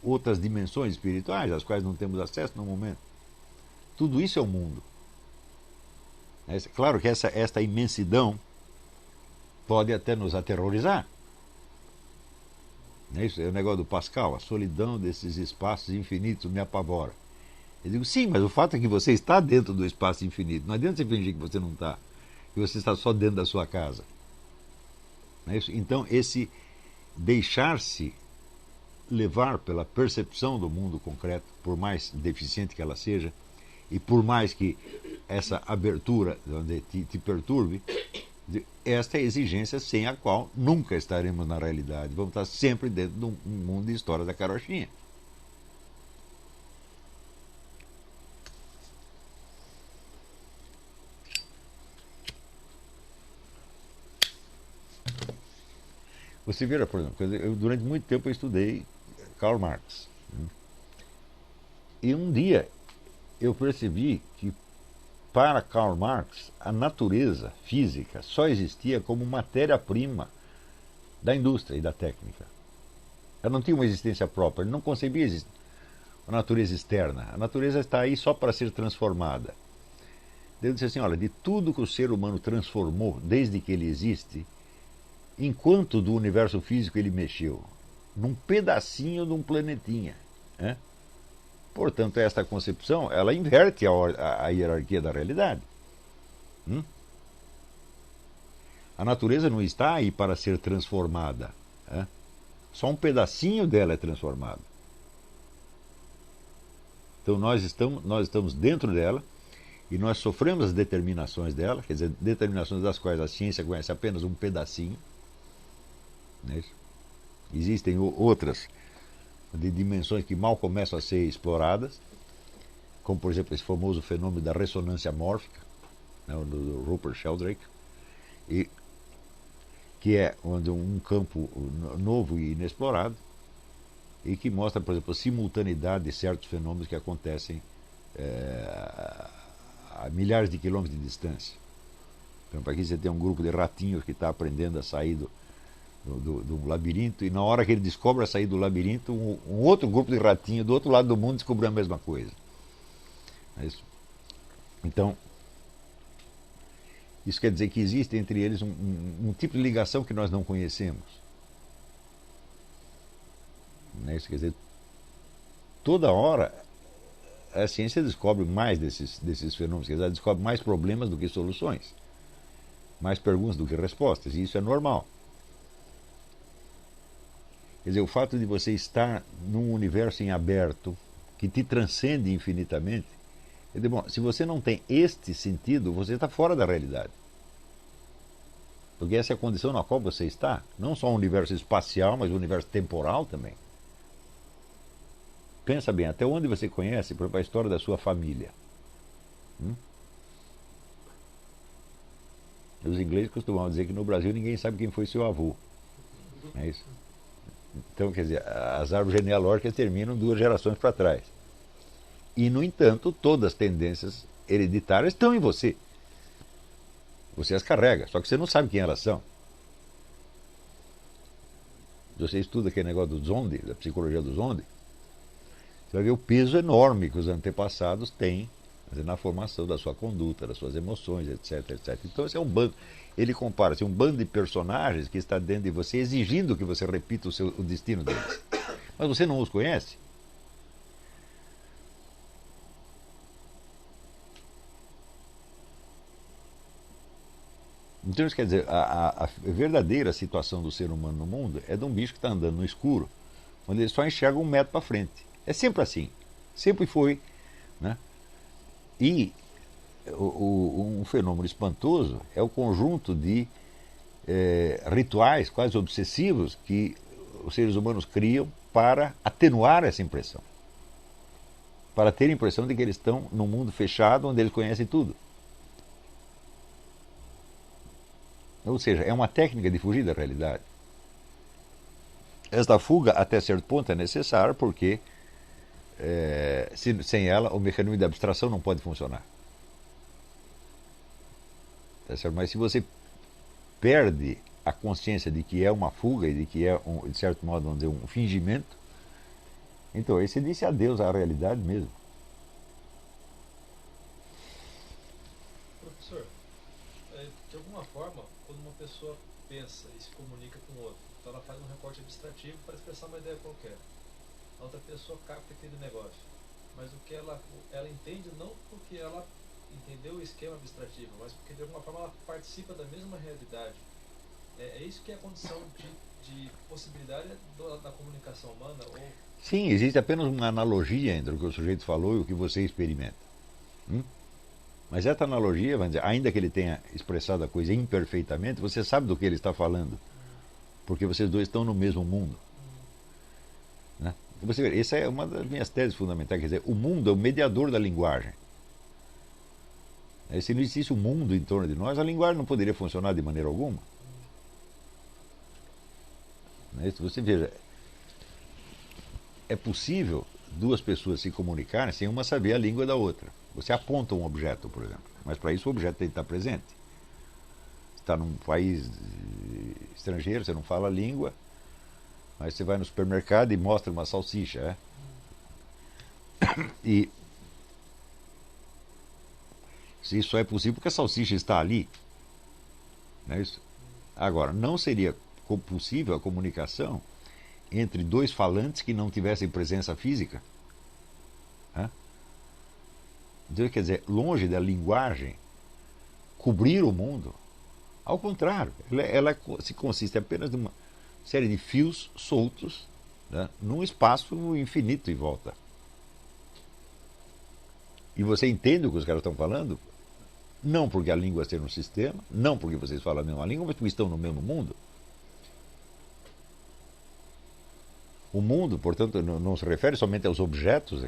outras dimensões espirituais, às quais não temos acesso no momento. Tudo isso é o mundo. É claro que esta imensidão pode até nos aterrorizar. É isso, é o negócio do Pascal, a solidão desses espaços infinitos me apavora. Eu digo, sim, mas o fato é que você está dentro do espaço infinito. Não adianta você fingir que você não está, que você está só dentro da sua casa. Não é isso? Então, esse deixar-se levar pela percepção do mundo concreto, por mais deficiente que ela seja, e por mais que essa abertura te perturbe, esta é a exigência sem a qual nunca estaremos na realidade. Vamos estar sempre dentro de um mundo de história da carochinha. Você vira, por exemplo, durante muito tempo eu estudei Karl Marx. E um dia eu percebi que para Karl Marx a natureza física só existia como matéria-prima da indústria e da técnica. Ela não tinha uma existência própria, ele não concebia a natureza externa. A natureza está aí só para ser transformada. Ele disse assim, olha, de tudo que o ser humano transformou desde que ele existe, enquanto do universo físico ele mexeu, num pedacinho de um planetinha. Né? Portanto, esta concepção, ela inverte a hierarquia da realidade. A natureza não está aí para ser transformada. Só um pedacinho dela é transformado. Então nós estamos dentro dela e nós sofremos as determinações dela, quer dizer, determinações das quais a ciência conhece apenas um pedacinho. Não é isso? Existem outras de dimensões que mal começam a ser exploradas, como por exemplo esse famoso fenômeno da ressonância mórfica, né, do Rupert Sheldrake, que é onde um campo novo e inexplorado, e que mostra, por exemplo, a simultaneidade de certos fenômenos que acontecem a milhares de quilômetros de distância. Por exemplo, aqui você tem um grupo de ratinhos que está aprendendo a sair do labirinto, e na hora que ele descobre a sair do labirinto, um outro grupo de ratinhos do outro lado do mundo descobriu a mesma coisa. É isso. Então, isso quer dizer que existe entre eles um tipo de ligação que nós não conhecemos. Não é isso? Quer dizer, toda hora a ciência descobre mais desses fenômenos, quer dizer, ela descobre mais problemas do que soluções, mais perguntas do que respostas, e isso é normal. Quer dizer, o fato de você estar num universo em aberto, que te transcende infinitamente, quer dizer, bom, se você não tem este sentido, você está fora da realidade. Porque essa é a condição na qual você está, não só o universo espacial, mas o universo temporal também. Pensa bem, até onde você conhece, por exemplo, a história da sua família? Os ingleses costumam dizer que no Brasil ninguém sabe quem foi seu avô. É isso? Então, quer dizer, as árvores genealógicas terminam 2 gerações para trás. E, no entanto, todas as tendências hereditárias estão em você. Você as carrega, só que você não sabe quem elas são. Você estuda aquele negócio do Zondi, da psicologia do Zondi, você vai ver o peso enorme que os antepassados têm, quer dizer, na formação da sua conduta, das suas emoções, etc, etc. Então esse é um bando, ele compara um bando de personagens que está dentro de você, exigindo que você repita o destino deles. Mas você não os conhece. Então isso quer dizer, a verdadeira situação do ser humano no mundo é de um bicho que está andando no escuro, onde ele só enxerga 1 metro para frente. É sempre assim. Sempre foi. Né? E um fenômeno espantoso é o conjunto de rituais quase obsessivos que os seres humanos criam para atenuar essa impressão. Para ter a impressão de que eles estão num mundo fechado onde eles conhecem tudo. Ou seja, é uma técnica de fugir da realidade. Esta fuga, até certo ponto, é necessária porque sem ela o mecanismo de abstração não pode funcionar. Tá certo? Mas se você perde a consciência de que é uma fuga e de que é, de certo modo, vamos dizer, um fingimento, então aí você disse adeus à realidade mesmo. Professor, de alguma forma, quando uma pessoa pensa e se comunica com o outro, então ela faz um recorte abstrativo para expressar uma ideia qualquer. A outra pessoa capta aquele negócio. Mas o que ela entende não porque ela entendeu o esquema abstrativo, mas porque de alguma forma ela participa da mesma realidade. É isso que é a condição de possibilidade da comunicação humana? Ou... Sim, existe apenas uma analogia entre o que o sujeito falou e o que você experimenta. Mas essa analogia, vamos dizer, ainda que ele tenha expressado a coisa imperfeitamente, você sabe do que ele está falando. Porque vocês dois estão no mesmo mundo. Né? Você vê, essa é uma das minhas teses fundamentais. Quer dizer, o mundo é o mediador da linguagem. Se não existisse um mundo em torno de nós, a linguagem não poderia funcionar de maneira alguma. Você veja, é possível 2 pessoas se comunicarem sem uma saber a língua da outra. Você aponta um objeto, por exemplo, mas para isso o objeto tem que estar presente. Você está num país estrangeiro, você não fala a língua, mas você vai no supermercado e mostra uma salsicha. E isso só é possível porque a salsicha está ali. Não é isso? Agora, não seria possível a comunicação entre 2 falantes que não tivessem presença física. Então, quer dizer, longe da linguagem cobrir o mundo, Ao contrário, ela se consiste apenas de uma série de fios soltos, né, num espaço infinito em volta. E você entende o que os caras estão falando? Não porque a língua esteja no sistema, não porque vocês falam a mesma língua, mas porque estão no mesmo mundo. O mundo, portanto, não se refere somente aos objetos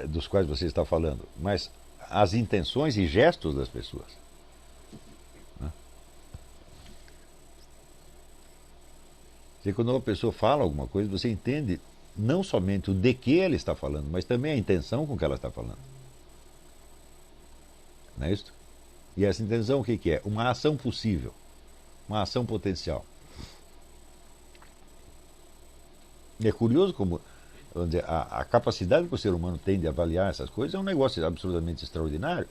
dos quais você está falando, mas às intenções e gestos das pessoas. Quando uma pessoa fala alguma coisa, você entende não somente o de que ela está falando, mas também a intenção com que ela está falando. Não é isso? E essa intenção o que é? Uma ação possível, uma ação potencial. E é curioso como, vamos dizer, a capacidade que o ser humano tem de avaliar essas coisas é um negócio absolutamente extraordinário.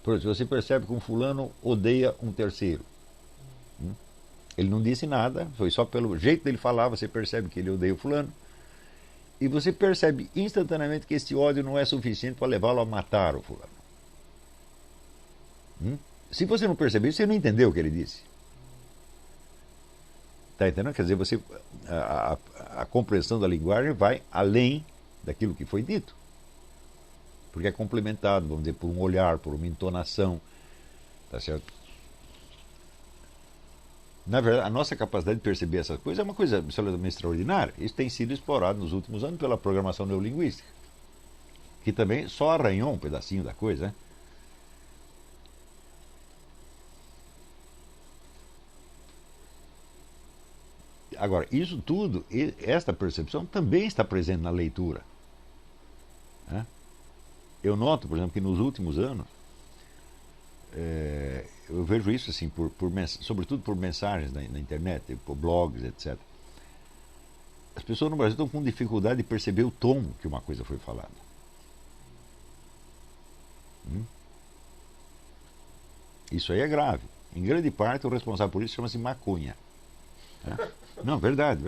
Por exemplo, você percebe que um fulano odeia um terceiro. Ele não disse nada, foi só pelo jeito dele falar, você percebe que ele odeia o fulano. E você percebe instantaneamente que esse ódio não é suficiente para levá-lo a matar o fulano. Se você não percebeu, você não entendeu o que ele disse. Está entendendo? Quer dizer, a compreensão da linguagem vai além daquilo que foi dito. Porque é complementado, vamos dizer, por um olhar, por uma entonação. Tá certo? Na verdade, a nossa capacidade de perceber essas coisas é uma coisa absolutamente extraordinária. Isso tem sido explorado nos últimos anos pela programação neurolinguística, que também só arranhou um pedacinho da coisa, né? Agora, isso tudo, esta percepção também está presente na leitura. Né? Eu noto, por exemplo, que nos últimos anos, eu vejo isso assim, sobretudo por mensagens na internet, por blogs, etc. As pessoas no Brasil estão com dificuldade de perceber o tom que uma coisa foi falada. Isso aí é grave. Em grande parte, o responsável por isso chama-se maconha. Não, verdade.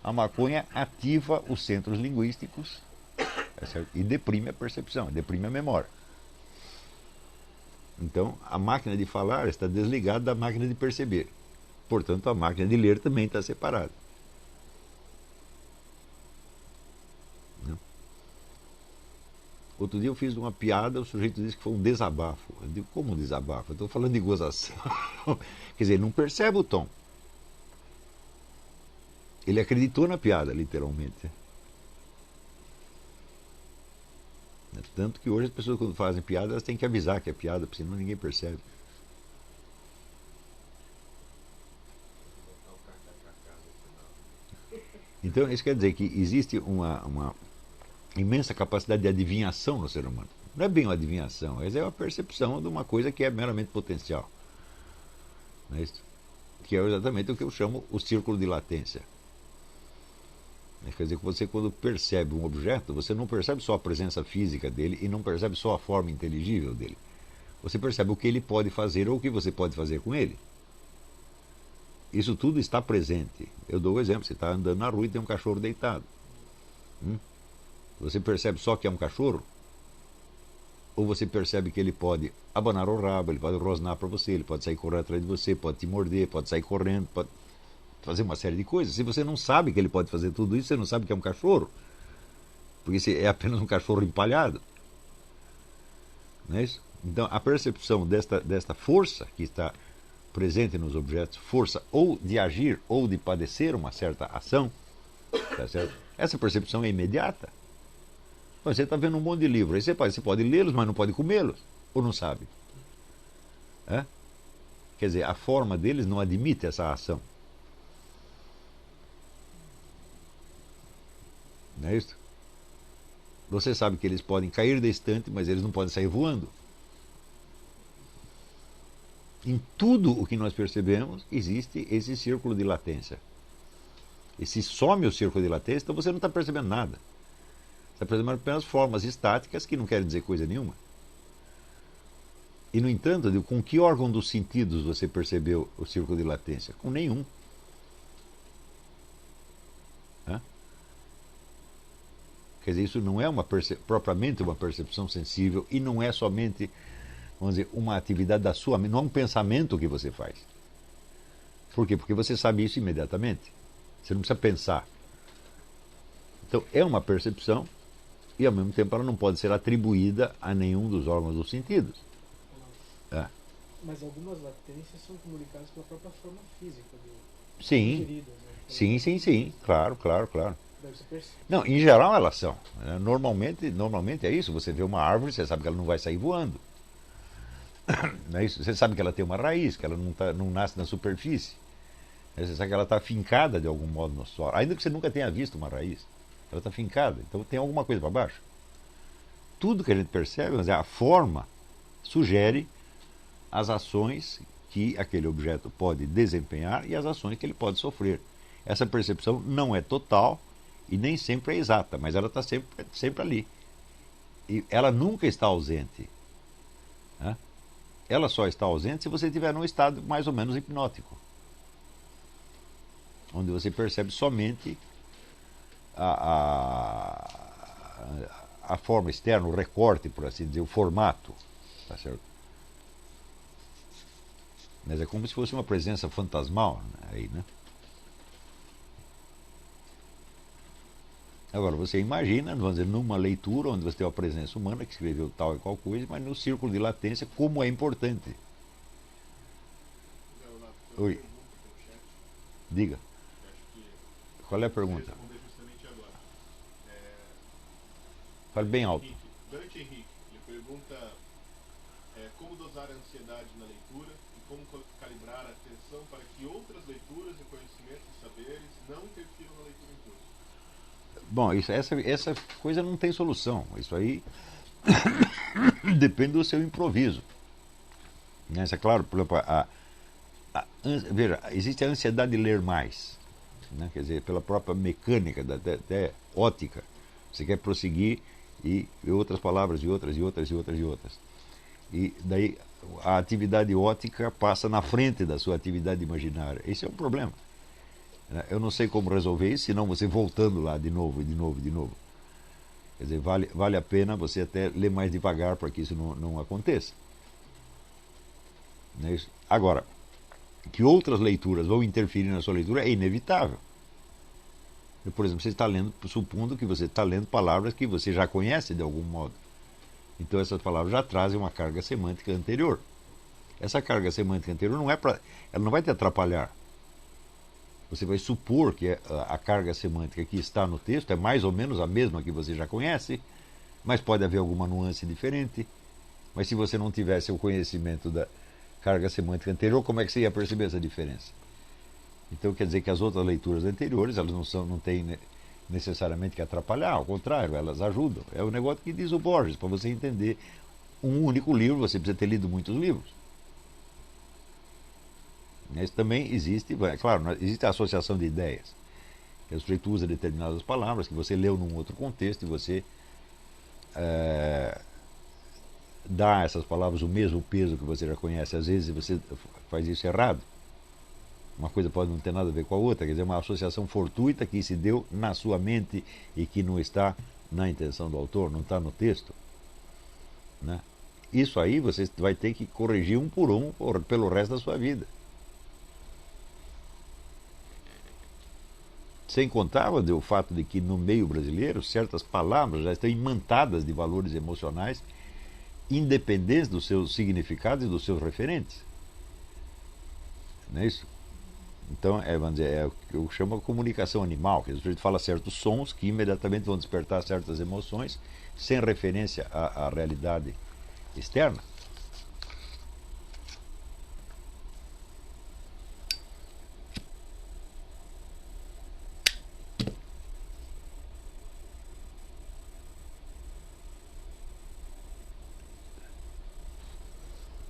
A maconha ativa os centros linguísticos, e deprime a percepção, deprime a memória. Então, a máquina de falar está desligada da máquina de perceber. Portanto, a máquina de ler também está separada. Outro dia eu fiz uma piada, o sujeito disse que foi um desabafo. Eu digo, como um desabafo? Eu estou falando de gozação. Quer dizer, não percebe o tom. Ele acreditou na piada, literalmente. Tanto que hoje as pessoas, quando fazem piada, elas têm que avisar que é piada, porque senão ninguém percebe. Então, isso quer dizer que existe uma imensa capacidade de adivinhação no ser humano. Não é bem uma adivinhação, mas é uma percepção de uma coisa que é meramente potencial. Não é isso? Que é exatamente o que eu chamo o círculo de latência. Quer dizer que você, quando percebe um objeto, você não percebe só a presença física dele e não percebe só a forma inteligível dele. Você percebe o que ele pode fazer ou o que você pode fazer com ele. Isso tudo está presente. Eu dou um exemplo, você está andando na rua e tem um cachorro deitado. Você percebe só que é um cachorro? Ou você percebe que ele pode abanar o rabo, ele pode rosnar para você, ele pode sair correndo atrás de você, pode te morder, pode sair correndo, pode fazer uma série de coisas. Se você não sabe que ele pode fazer tudo isso, você não sabe que é um cachorro, porque esse é apenas um cachorro empalhado. Não é isso? Então, a percepção desta força que está presente nos objetos, força ou de agir ou de padecer uma certa ação, tá certo? Essa percepção é imediata. Você está vendo um monte de livros, aí você pode lê-los, mas não pode comê-los, ou não sabe? Quer dizer, a forma deles não admite essa ação. Não é isso? Você sabe que eles podem cair da estante, mas eles não podem sair voando. Em tudo o que nós percebemos, existe esse círculo de latência. E se some o círculo de latência, então você não está percebendo nada. Você está percebendo apenas formas estáticas que não querem dizer coisa nenhuma. E, no entanto, com que órgão dos sentidos você percebeu o círculo de latência? Com nenhum. Quer dizer, isso não é propriamente uma percepção sensível e não é somente, vamos dizer, uma atividade da sua mente, não é um pensamento que você faz. Por quê? Porque você sabe isso imediatamente. Você não precisa pensar. Então, é uma percepção e, ao mesmo tempo, ela não pode ser atribuída a nenhum dos órgãos dos sentidos. É. Mas algumas latências são comunicadas pela própria forma física Sim. ingeridas, né? Sim. Claro. Deve ser percebido. Não, em geral elas são. Normalmente é isso. Você vê uma árvore, você sabe que ela não vai sair voando. Não é isso? Você sabe que ela tem uma raiz, que ela não nasce na superfície. Você sabe que ela está fincada de algum modo no solo. Ainda que você nunca tenha visto uma raiz, ela está fincada. Então tem alguma coisa para baixo. Tudo que a gente percebe, vamos dizer, a forma sugere as ações que aquele objeto pode desempenhar e as ações que ele pode sofrer. Essa percepção não é total e nem sempre é exata, mas ela está sempre ali. E ela nunca está ausente. Né? Ela só está ausente se você estiver num estado mais ou menos hipnótico, onde você percebe somente a forma externa, o recorte, por assim dizer, o formato. Tá certo? Mas é como se fosse uma presença fantasmal aí, né? Agora, você imagina, vamos dizer, numa leitura onde você tem uma presença humana que escreveu tal e qual coisa, mas no círculo de latência, como é importante. Oi. Diga. Qual é a pergunta? Fale bem alto. Dante Henrique, ele pergunta como dosar a ansiedade na leitura e como calibrar a atenção para que outras leituras e conhecimentos e saberes não interfiram na leitura em curso. Bom, essa coisa não tem solução. Isso aí depende do seu improviso. Isso é claro, por exemplo, veja, existe a ansiedade de ler mais. Né? Quer dizer, pela própria mecânica, até ótica. Você quer prosseguir e outras palavras, e outras. E daí a atividade ótica passa na frente da sua atividade imaginária. Esse é um problema. Eu não sei como resolver isso, senão você voltando lá de novo. Quer dizer, vale a pena você até ler mais devagar para que isso não aconteça. Não é isso? Agora, que outras leituras vão interferir na sua leitura é inevitável. Por exemplo, você está lendo, supondo que você está lendo palavras que você já conhece de algum modo. Então essas palavras já trazem uma carga semântica anterior. Essa carga semântica anterior ela não vai te atrapalhar. Você vai supor que a carga semântica que está no texto é mais ou menos a mesma que você já conhece, mas pode haver alguma nuance diferente. Mas se você não tivesse o conhecimento da carga semântica anterior, como é que você ia perceber essa diferença? Então quer dizer que as outras leituras anteriores elas não têm necessariamente que atrapalhar, ao contrário, elas ajudam. É o negócio que diz o Borges, para você entender um único livro, você precisa ter lido muitos livros. Mas também existe, é claro, existe a associação de ideias. Que o sujeito usa determinadas palavras que você leu num outro contexto e você dá a essas palavras o mesmo peso que você já conhece. Às vezes você faz isso errado. Uma coisa pode não ter nada a ver com a outra, quer dizer, uma associação fortuita que se deu na sua mente e que não está na intenção do autor, não está no texto. Né? Isso aí você vai ter que corrigir um por um pelo resto da sua vida. Sem contar o fato de que no meio brasileiro certas palavras já estão imantadas de valores emocionais independentes dos seus significados e dos seus referentes. Não é isso? Então, vamos dizer, é o que eu chamo de comunicação animal, que a gente fala certos sons que imediatamente vão despertar certas emoções sem referência à realidade externa.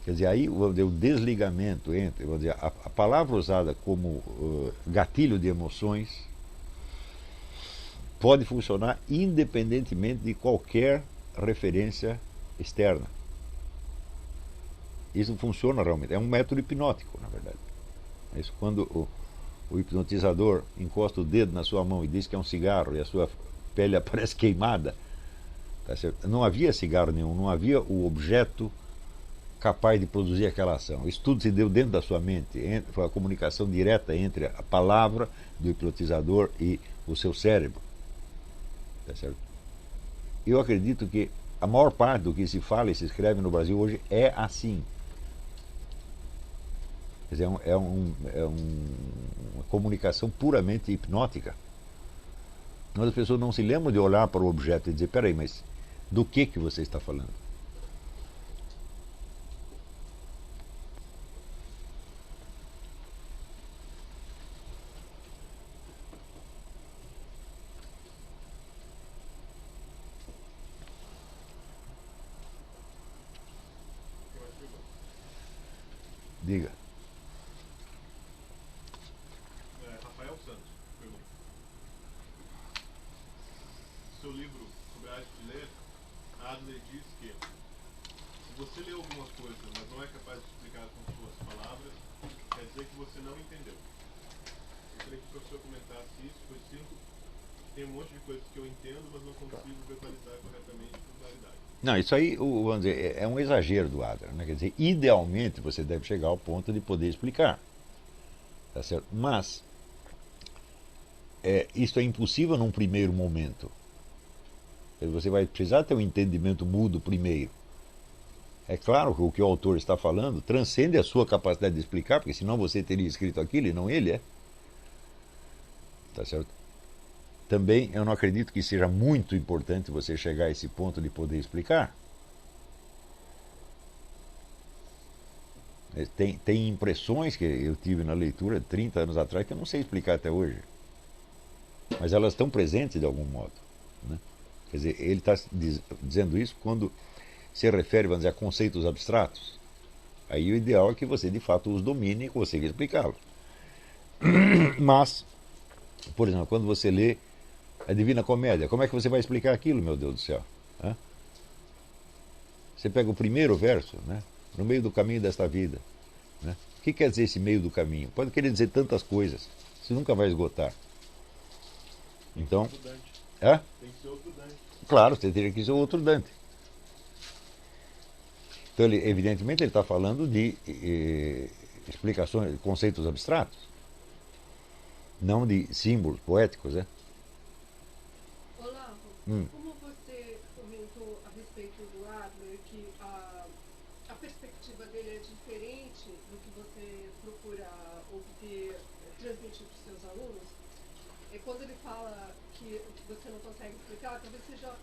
Quer dizer, aí o desligamento entre, vamos dizer, a palavra usada como gatilho de emoções pode funcionar independentemente de qualquer referência externa. Isso funciona realmente. É um método hipnótico, na verdade. Isso, quando o hipnotizador encosta o dedo na sua mão e diz que é um cigarro e a sua pele aparece queimada. Tá certo? Não havia cigarro nenhum, não havia o objeto capaz de produzir aquela ação. Isso tudo se deu dentro da sua mente. Foi a comunicação direta entre a palavra do hipnotizador e o seu cérebro. Tá certo? Eu acredito que a maior parte do que se fala e se escreve no Brasil hoje é assim. Quer dizer, uma comunicação puramente hipnótica. Mas as pessoas não se lembram de olhar para o objeto e dizer, peraí, mas do que você está falando? Tem mais perguntas? Diga. Rafael Santos pergunta. Seu livro sobre a arte de ler, Adler diz que se você lê alguma coisa, mas não é capaz de explicar com suas palavras, quer dizer que você não entendeu. Eu queria que o professor comentasse isso, pois sinto que tem um monte de coisas que eu entendo, mas não consigo verbalizar corretamente com claridade. Não, isso aí, vamos dizer, é um exagero do Adler, né? Quer dizer, idealmente você deve chegar ao ponto de poder explicar. Tá certo? Mas isso é impossível num primeiro momento. Você vai precisar ter um entendimento mudo primeiro. É claro que o que o autor está falando transcende a sua capacidade de explicar, porque senão você teria escrito aquilo e não ele, Tá certo? Também eu não acredito que seja muito importante você chegar a esse ponto de poder explicar. Tem impressões que eu tive na leitura 30 anos atrás que eu não sei explicar até hoje. Mas elas estão presentes de algum modo, né? Quer dizer, ele está dizendo isso quando se refere, vamos dizer, a conceitos abstratos. Aí o ideal é que você de fato os domine e consiga explicá-los. Mas, por exemplo, quando você lê a Divina Comédia, como é que você vai explicar aquilo, meu Deus do céu? Hã? Você pega o primeiro verso, né? No meio do caminho desta vida, né? O que quer dizer esse meio do caminho? Pode querer dizer tantas coisas, você nunca vai esgotar. Então, Tem que ser outro Dante. claro, você teria que ser outro Dante. Então, evidentemente, ele está falando de explicações, conceitos abstratos, não de símbolos poéticos, né? Olavo, como você comentou a respeito do Adler, que a perspectiva dele é diferente do que você procura obter, transmitir para os seus alunos, e quando ele fala que você não consegue explicar, talvez seja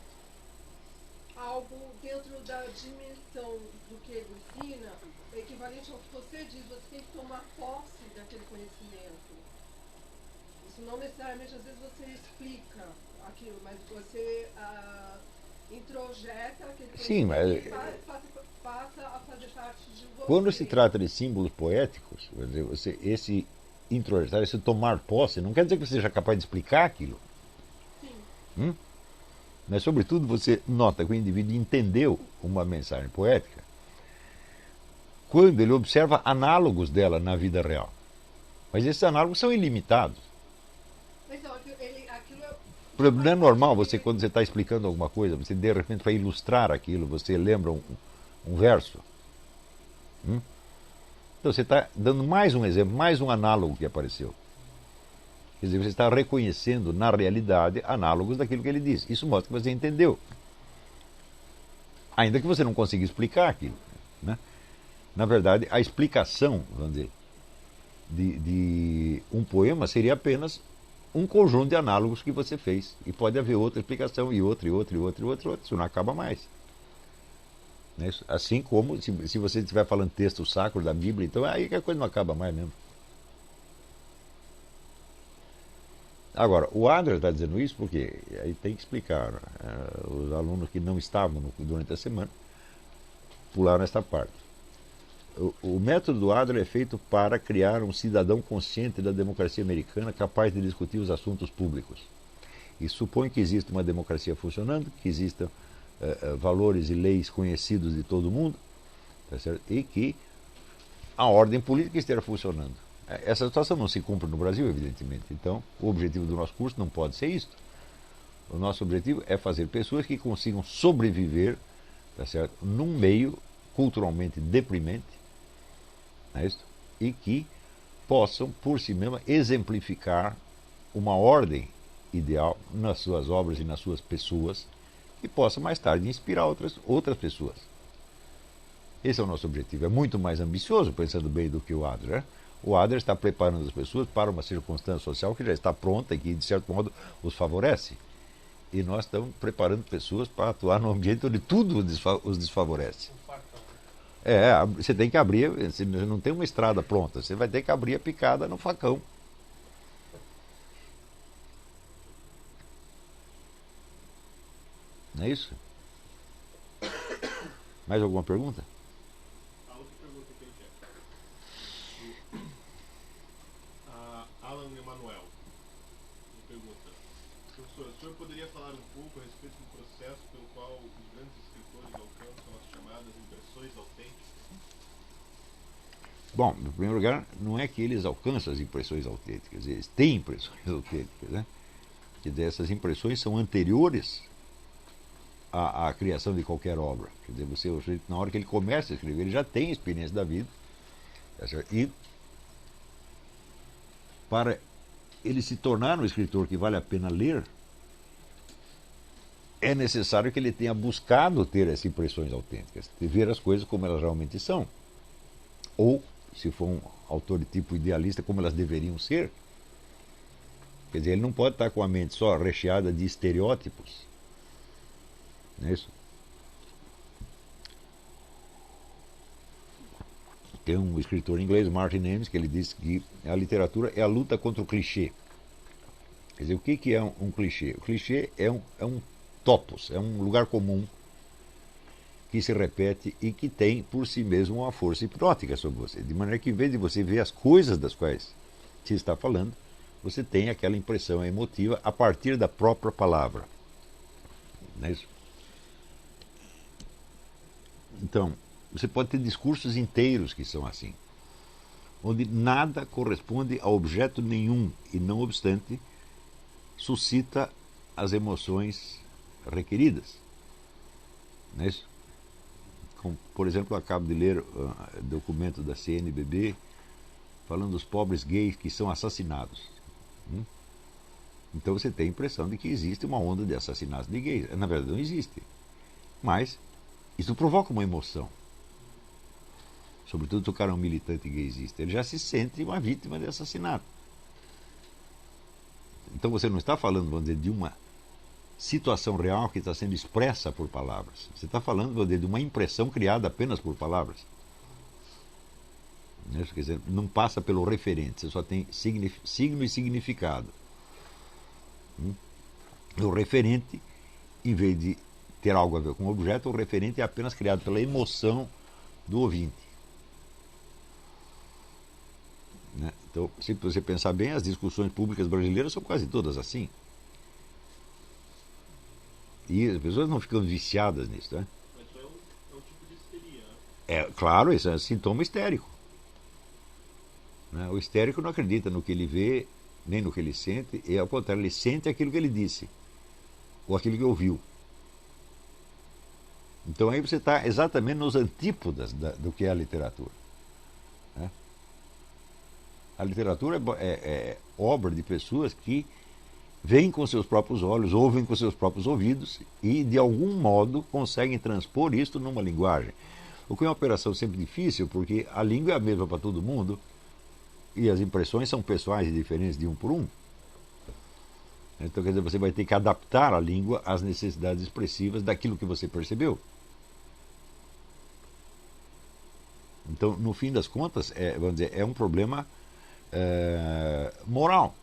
algo dentro da dimensão do que ele ensina, equivalente ao que você diz, você tem que tomar posse daquele conhecimento. Isso não necessariamente, às vezes você explica aquilo, mas você introjeta aquele Sim, conhecimento mas e passa a fazer parte de você. quando se trata de símbolos poéticos, quer dizer, esse introjetar, esse tomar posse, não quer dizer que você seja capaz de explicar aquilo. Sim. Mas, sobretudo, você nota que o indivíduo entendeu uma mensagem poética quando ele observa análogos dela na vida real. Mas esses análogos são ilimitados. Mas ó, aquilo é... Por exemplo, não é normal você, quando você está explicando alguma coisa, você de repente, para ilustrar aquilo, você lembra um verso. Então você está dando mais um exemplo, mais um análogo que apareceu. Quer dizer, você está reconhecendo na realidade análogos daquilo que ele diz. Isso mostra que você entendeu. Ainda que você não consiga explicar aquilo, né? Na verdade, a explicação, vamos dizer, de um poema seria apenas um conjunto de análogos que você fez. E pode haver outra explicação, e outra, e outra, e outra, e outra, e outra. Isso não acaba mais. Assim como se você estiver falando texto sacro da Bíblia, então aí que a coisa não acaba mais mesmo. Agora, o Adler está dizendo isso porque aí tem que explicar. Os alunos que não estavam durante a semana pularam esta parte. O método do Adler é feito para criar um cidadão consciente da democracia americana capaz de discutir os assuntos públicos. E supõe que exista uma democracia funcionando, que existam valores e leis conhecidos de todo mundo, tá certo? E que a ordem política esteja funcionando. Essa situação não se cumpre no Brasil, evidentemente. Então, o objetivo do nosso curso não pode ser isso. O nosso objetivo é fazer pessoas que consigam sobreviver, tá certo, num meio culturalmente deprimente, não é isso? E que possam, por si mesma, exemplificar uma ordem ideal nas suas obras e nas suas pessoas, e possa mais tarde inspirar outras pessoas. Esse é o nosso objetivo. É muito mais ambicioso, pensando bem, do que o Adler, né? O Adler está preparando as pessoas para uma circunstância social que já está pronta e que, de certo modo, os favorece. E nós estamos preparando pessoas para atuar num ambiente onde tudo os desfavorece. Você tem que abrir, você não tem uma estrada pronta, você vai ter que abrir a picada no facão. Não é isso? Mais alguma pergunta? A outra pergunta que ele quer. Alan Emanuel pergunta: professor, o senhor poderia falar um pouco a respeito do processo pelo qual os grandes escritores alcançam as chamadas impressões autênticas? Bom, em primeiro lugar, não é que eles alcançam as impressões autênticas, eles têm impressões autênticas, né? Quer dizer, essas impressões são anteriores à criação de qualquer obra. Quer dizer, na hora que ele começa a escrever, ele já tem experiência da vida, tá certo? E para ele se tornar um escritor que vale a pena ler, é necessário que ele tenha buscado ter essas impressões autênticas, de ver as coisas como elas realmente são, ou, se for um autor de tipo idealista, como elas deveriam ser. Quer dizer, ele não pode estar com a mente só recheada de estereótipos, não é isso? Tem um escritor inglês, Martin Amis, que ele diz que a literatura é a luta contra o clichê. Quer dizer, o que é um clichê? O clichê é um topos, é um lugar comum que se repete e que tem por si mesmo uma força hipnótica sobre você. De maneira que, em vez de você ver as coisas das quais se está falando, você tem aquela impressão emotiva a partir da própria palavra. Não é isso? Então, você pode ter discursos inteiros que são assim, onde nada corresponde a objeto nenhum e, não obstante, suscita as emoções requeridas. Não é isso? Como, por exemplo, eu acabo de ler documento da CNBB falando dos pobres gays que são assassinados. Então você tem a impressão de que existe uma onda de assassinatos de gays. Na verdade não existe. Mas isso provoca uma emoção. Sobretudo se o cara é um militante gaysista. Ele já se sente uma vítima de assassinato. Então você não está falando, vamos dizer, de uma situação real que está sendo expressa por palavras. Você está falando, vamos dizer, de uma impressão criada apenas por palavras. Quer dizer, não passa pelo referente, você só tem signo e significado. O referente, em vez de ter algo a ver com o objeto, o referente é apenas criado pela emoção do ouvinte. Então, se você pensar bem, as discussões públicas brasileiras são quase todas assim. E as pessoas não ficam viciadas nisso, né? Mas isso é um tipo de histeria, né? É, claro, isso é um sintoma histérico. O histérico não acredita no que ele vê, nem no que ele sente, e ao contrário, ele sente aquilo que ele disse, ou aquilo que ouviu. Então aí você está exatamente nos antípodas do que é a literatura. A literatura é obra de pessoas que veem com seus próprios olhos, ouvem com seus próprios ouvidos e, de algum modo, conseguem transpor isto numa linguagem. O que é uma operação sempre difícil, porque a língua é a mesma para todo mundo e as impressões são pessoais e diferentes de um por um. Então, quer dizer, você vai ter que adaptar a língua às necessidades expressivas daquilo que você percebeu. Então, no fim das contas, vamos dizer, é um problema moral.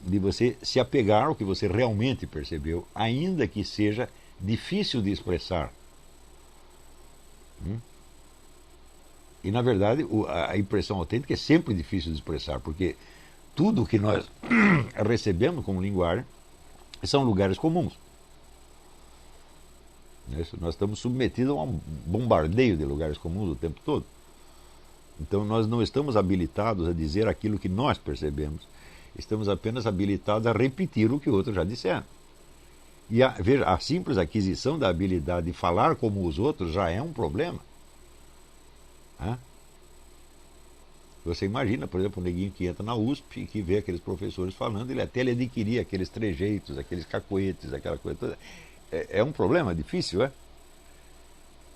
De você se apegar ao que você realmente percebeu, ainda que seja difícil de expressar. E, na verdade, a impressão autêntica é sempre difícil de expressar, porque tudo que nós recebemos como linguagem são lugares comuns. Nós estamos submetidos a um bombardeio de lugares comuns o tempo todo. Então nós não estamos habilitados a dizer aquilo que nós percebemos. Estamos apenas habilitados a repetir o que outros já disseram. E veja, a simples aquisição da habilidade de falar como os outros já é um problema. Hã? Você imagina, por exemplo, um neguinho que entra na USP e que vê aqueles professores falando, até ele adquirir aqueles trejeitos, aqueles cacoetes, aquela coisa toda. É um problema difícil, é?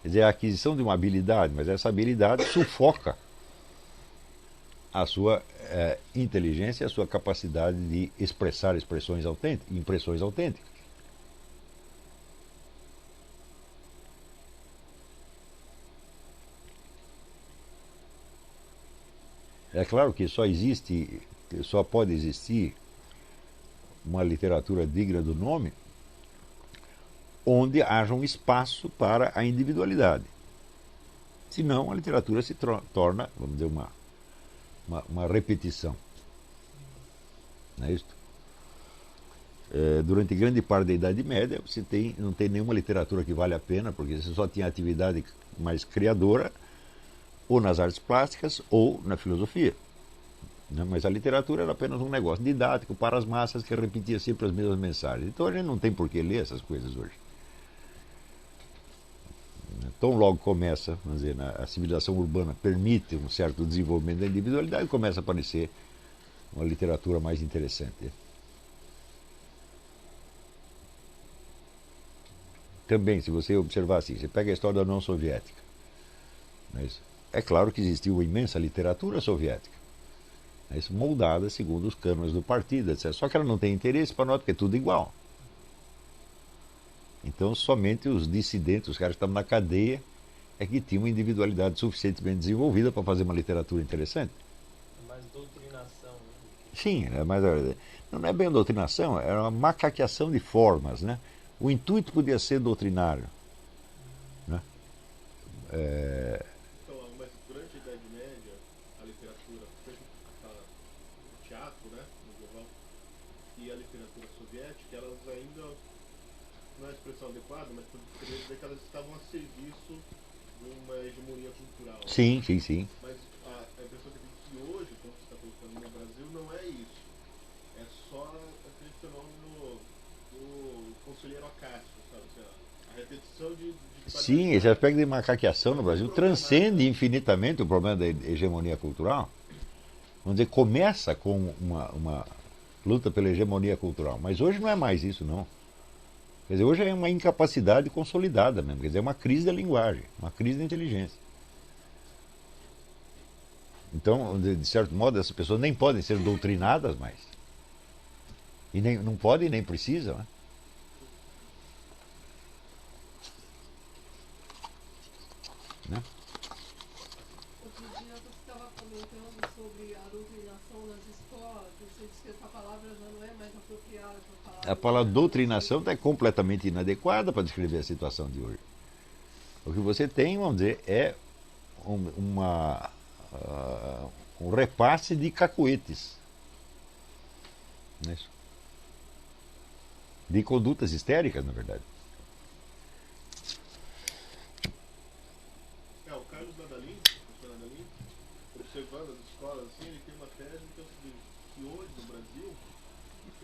Quer dizer, a aquisição de uma habilidade, mas essa habilidade sufoca a sua inteligência, a sua capacidade de expressar impressões autênticas. É claro que só pode existir uma literatura digna do nome onde haja um espaço para a individualidade. Senão a literatura se torna, vamos dizer, uma repetição. Não é isso? Durante grande parte da Idade Média, não tem nenhuma literatura que vale a pena, porque você só tinha atividade mais criadora, ou nas artes plásticas, ou na filosofia. Mas a literatura era apenas um negócio didático para as massas que repetia sempre as mesmas mensagens. Então a gente não tem por que ler essas coisas hoje. Então logo começa, vamos dizer, a civilização urbana permite um certo desenvolvimento da individualidade e começa a aparecer uma literatura mais interessante. Também, se você observar assim, você pega a história da União Soviética. Mas é claro que existiu uma imensa literatura soviética, moldada segundo os cânones do partido, etc. Só que ela não tem interesse para nós, porque é tudo igual. Então, somente os dissidentes, os caras que estavam na cadeia, é que tinham uma individualidade suficientemente desenvolvida para fazer uma literatura interessante. É mais doutrinação, né? Sim, não é bem doutrinação, é uma macaqueação de formas, né? O intuito podia ser doutrinário, né? Então, mas durante a Idade Média, a literatura, o teatro, né, medieval, e a literatura soviética, elas ainda, não é a expressão adequada, mas poderia dizer que elas estavam a serviço de uma hegemonia cultural. Sim, sim, sim. Mas a impressão que eu tenho que hoje, como você está colocando no Brasil, não é isso. É só aquele fenômeno do conselheiro Acácio, sabe? A repetição de Sim, esse aspecto de macaqueação no Brasil transcende infinitamente o problema da hegemonia cultural. Vamos dizer, começa com uma luta pela hegemonia cultural, mas hoje não é mais isso, não. Quer dizer, hoje é uma incapacidade consolidada mesmo, quer dizer, é uma crise da linguagem, uma crise da inteligência. Então, de certo modo, essas pessoas nem podem ser doutrinadas mais. E nem, não podem nem precisam, né? Né? Outro dia você estava comentando sobre a doutrinação nas escolas. Você disse que essa palavra já não é mais apropriada para falar. A palavra doutrinação está completamente inadequada para descrever a situação de hoje. O que você tem, vamos dizer, é um repasse de cacoetes. Não é isso? De condutas histéricas, na verdade. O Carlos Nadalim, observando as escolas, assim, ele tem uma tese que é o seguinte, que hoje no Brasil,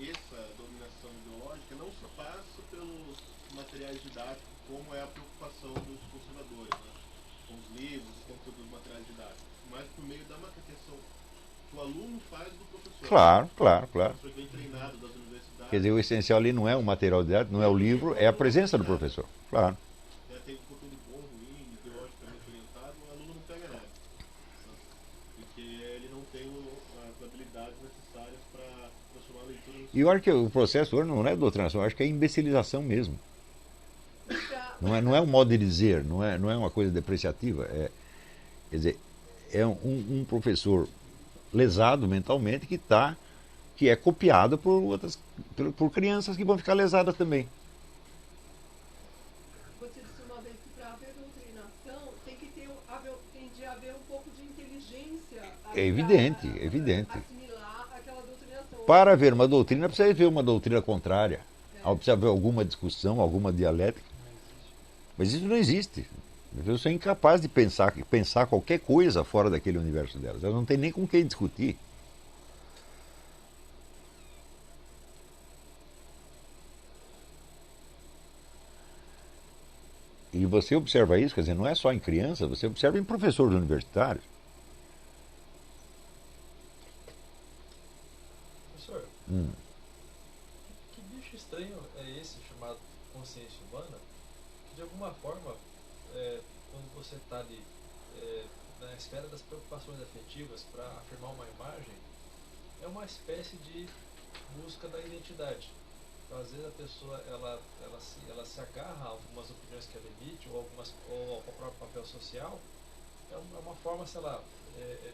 essa dominação ideológica não se passa pelos materiais didáticos, como é a preocupação dos conservadores, né? Com os livros, com todos os materiais didáticos, mas por meio da macaqueação que o aluno faz do professor. Claro. O professor vem treinado das universidades. Quer dizer, o essencial ali não é o material didático, não é o livro, é a presença do professor. Claro. Tem um conteúdo bom, ruim, ideologicamente orientado, o aluno não pega nada. Porque ele não tem as habilidades necessárias para transformar a leitura no... E eu acho que o processo hoje não é doutrinação, eu acho que é imbecilização mesmo. Não é um modo de dizer, não é uma coisa depreciativa. Quer dizer, é um professor lesado mentalmente que é copiado por crianças que vão ficar lesadas também. Você disse uma vez que para haver doutrinação tem de haver um pouco de inteligência. É evidente. Assimilar aquela doutrinação. Para haver uma doutrina, precisa haver uma doutrina contrária. Precisa haver alguma discussão, alguma dialética. Mas isso não existe. As pessoas são incapazes de pensar qualquer coisa fora daquele universo delas. Elas não têm nem com quem discutir. E você observa isso, quer dizer, não é só em crianças, você observa em professores universitários. Professor, Hum. que bicho estranho é esse chamado consciência humana? Que de alguma forma, quando você está ali na esfera das preocupações afetivas para afirmar uma imagem, é uma espécie de busca da identidade. Então, às vezes a pessoa ela se agarra a algumas opiniões que ela emite ou ao próprio papel social. É uma forma, sei lá,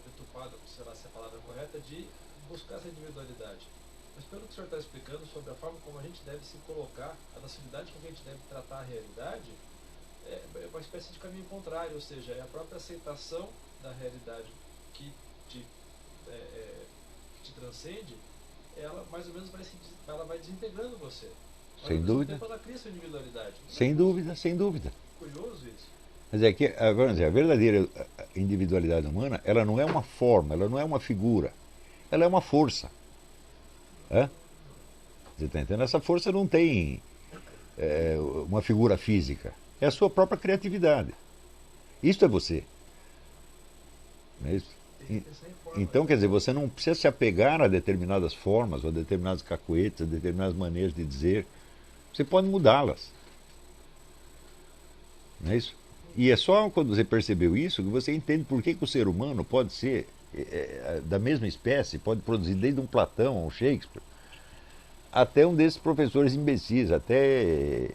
deturpada, sei lá se a palavra é correta, de buscar essa individualidade. Mas pelo que o senhor está explicando sobre a forma como a gente deve se colocar, a facilidade com que a gente deve tratar a realidade, é uma espécie de caminho contrário, ou seja, é a própria aceitação da realidade que te transcende, ela mais ou menos ela vai desintegrando você. Mas, Sem ao mesmo dúvida. tempo, ela cria sua individualidade. Sem dúvida, sem dúvida. Curioso isso. Mas é que vamos dizer, a verdadeira individualidade humana, ela não é uma forma, ela não é uma figura, ela é uma força. É? Você está entendendo? Essa força não tem uma figura física, é a sua própria criatividade. Isto é você. Não é isso? Tem que pensar em forma. Então, quer dizer, você não precisa se apegar a determinadas formas, ou a determinados cacoetes, a determinadas maneiras de dizer. Você pode mudá-las. Não é isso? E é só quando você percebeu isso que você entende por que o ser humano pode ser da mesma espécie, pode produzir desde um Platão a um Shakespeare, até um desses professores imbecis, até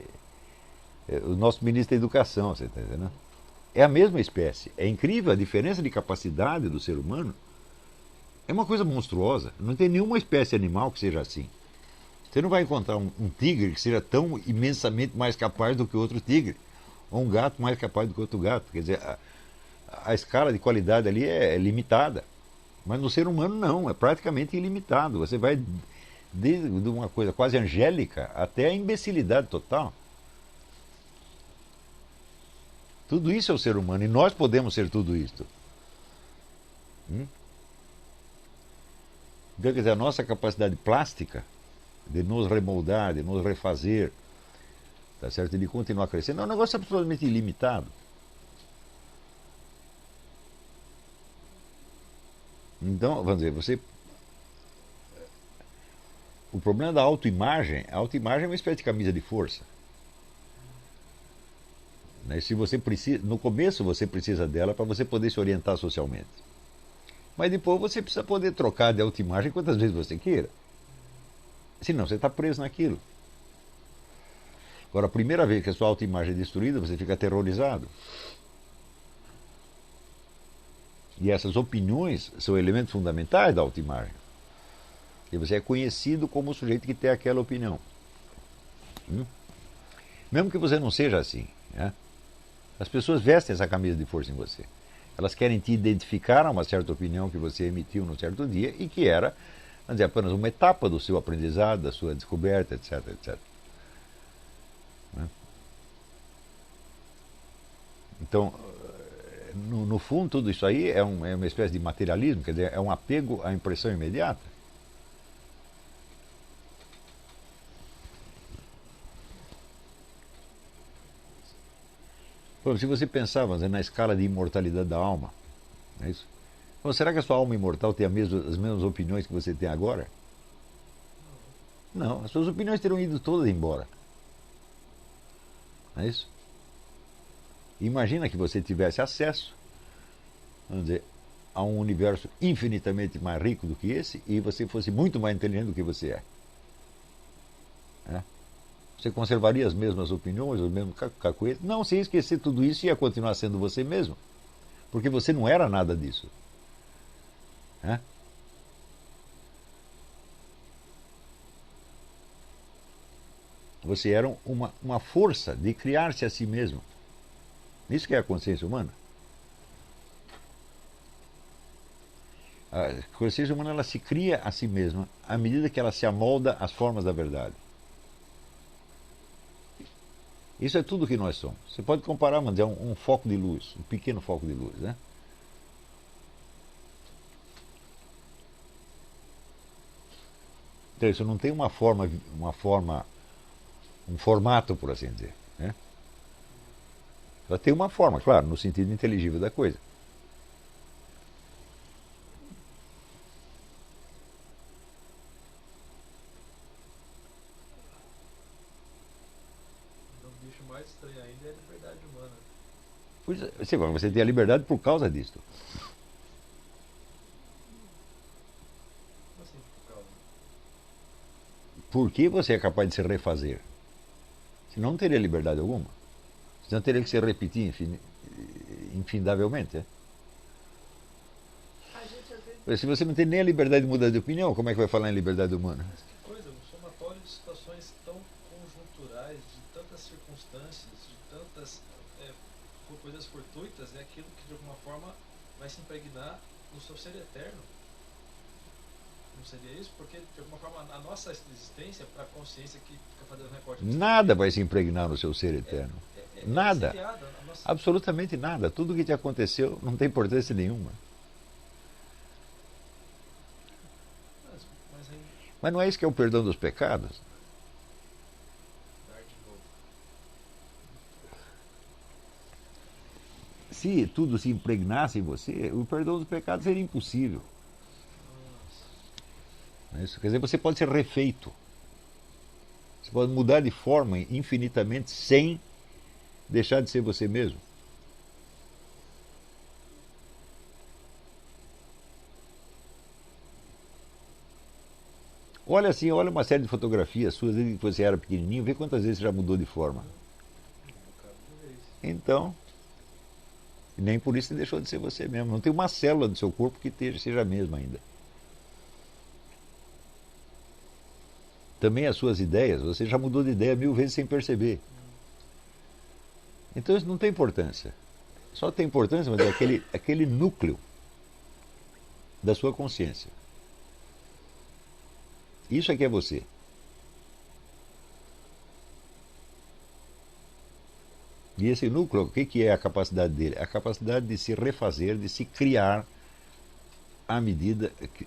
o nosso ministro da Educação, você está entendendo? É a mesma espécie. É incrível a diferença de capacidade do ser humano. É uma coisa monstruosa. Não tem nenhuma espécie animal que seja assim. Você não vai encontrar um tigre que seja tão imensamente mais capaz do que outro tigre. Ou um gato mais capaz do que outro gato. Quer dizer, a escala de qualidade ali é limitada. Mas no ser humano não, é praticamente ilimitado. Você vai desde uma coisa quase angélica até a imbecilidade total. Tudo isso é o ser humano e nós podemos ser tudo isto. Então, quer dizer, a nossa capacidade plástica de nos remoldar, de nos refazer, tá certo? De continuar crescendo, é um negócio absolutamente ilimitado. Então, vamos dizer, o problema da autoimagem, a autoimagem é uma espécie de camisa de força. Né? Se você precisa, no começo você precisa dela para você poder se orientar socialmente. Mas depois você precisa poder trocar de autoimagem quantas vezes você queira. Senão você está preso naquilo. Agora, a primeira vez que a sua autoimagem é destruída, você fica aterrorizado. E essas opiniões são elementos fundamentais da autoimagem. E você é conhecido como o sujeito que tem aquela opinião. Mesmo que você não seja assim. Né? As pessoas vestem essa camisa de força em você. Elas querem te identificar a uma certa opinião que você emitiu num certo dia e que era, vamos dizer, apenas uma etapa do seu aprendizado, da sua descoberta, etc, etc. Né? Então, no fundo, tudo isso aí é uma espécie de materialismo, quer dizer, é um apego à impressão imediata. Se você pensar, vamos dizer, na escala de imortalidade da alma, é isso? Então, será que a sua alma imortal tem as mesmas opiniões que você tem agora? Não, as suas opiniões terão ido todas embora. Não é isso? Imagina que você tivesse acesso, vamos dizer, a um universo infinitamente mais rico do que esse e você fosse muito mais inteligente do que você é. Você conservaria as mesmas opiniões, os mesmos cacuetes? Não, se esquecer tudo isso, ia continuar sendo você mesmo. Porque você não era nada disso. Você era uma força de criar-se a si mesmo. Isso que é a consciência humana. A consciência humana ela se cria a si mesma à medida que ela se amolda às formas da verdade. Isso é tudo que nós somos. Você pode comparar, vamos dizer, um foco de luz, um pequeno foco de luz, né? Então isso não tem uma forma, um formato, por assim dizer, né? Ela tem uma forma, claro, no sentido inteligível da coisa. Então, o bicho mais estranho ainda é a liberdade humana. Pois é, você tem a liberdade por causa disso. Como assim, por causa? Por que você é capaz de se refazer? Senão não teria liberdade alguma. Senão teria que se repetir infindavelmente. A gente às vezes Se você não tem nem a liberdade de mudar de opinião, como é que vai falar em liberdade humana? Mas que coisa, um somatório de situações tão conjunturais, de tantas circunstâncias, de tantas coisas fortuitas, é aquilo que de alguma forma vai se impregnar no seu ser eterno. Não seria isso? Porque de alguma forma a nossa existência, para a consciência que fica fazendo recorte. Nada vai se impregnar no seu ser eterno. Nada. seriada, a nossa- Absolutamente nada. Tudo o que te aconteceu não tem importância nenhuma. Mas aí, Mas não é isso que é o perdão dos pecados? dar de novo. Se tudo se impregnasse em você, o perdão dos pecados seria impossível. Não é isso? Quer dizer, você pode ser refeito. Você pode mudar de forma infinitamente sem deixar de ser você mesmo. Olha assim, olha uma série de fotografias suas desde que você era pequenininho, vê quantas vezes você já mudou de forma. Então, nem por isso você deixou de ser você mesmo. Não tem uma célula do seu corpo que seja a mesma ainda. Também as suas ideias, você já mudou de ideia 1000 vezes sem perceber. Então isso não tem importância. Só tem importância, mas é aquele núcleo da sua consciência. Isso é que é você. E esse núcleo, o que é a capacidade dele? A capacidade de se refazer, de se criar à medida que,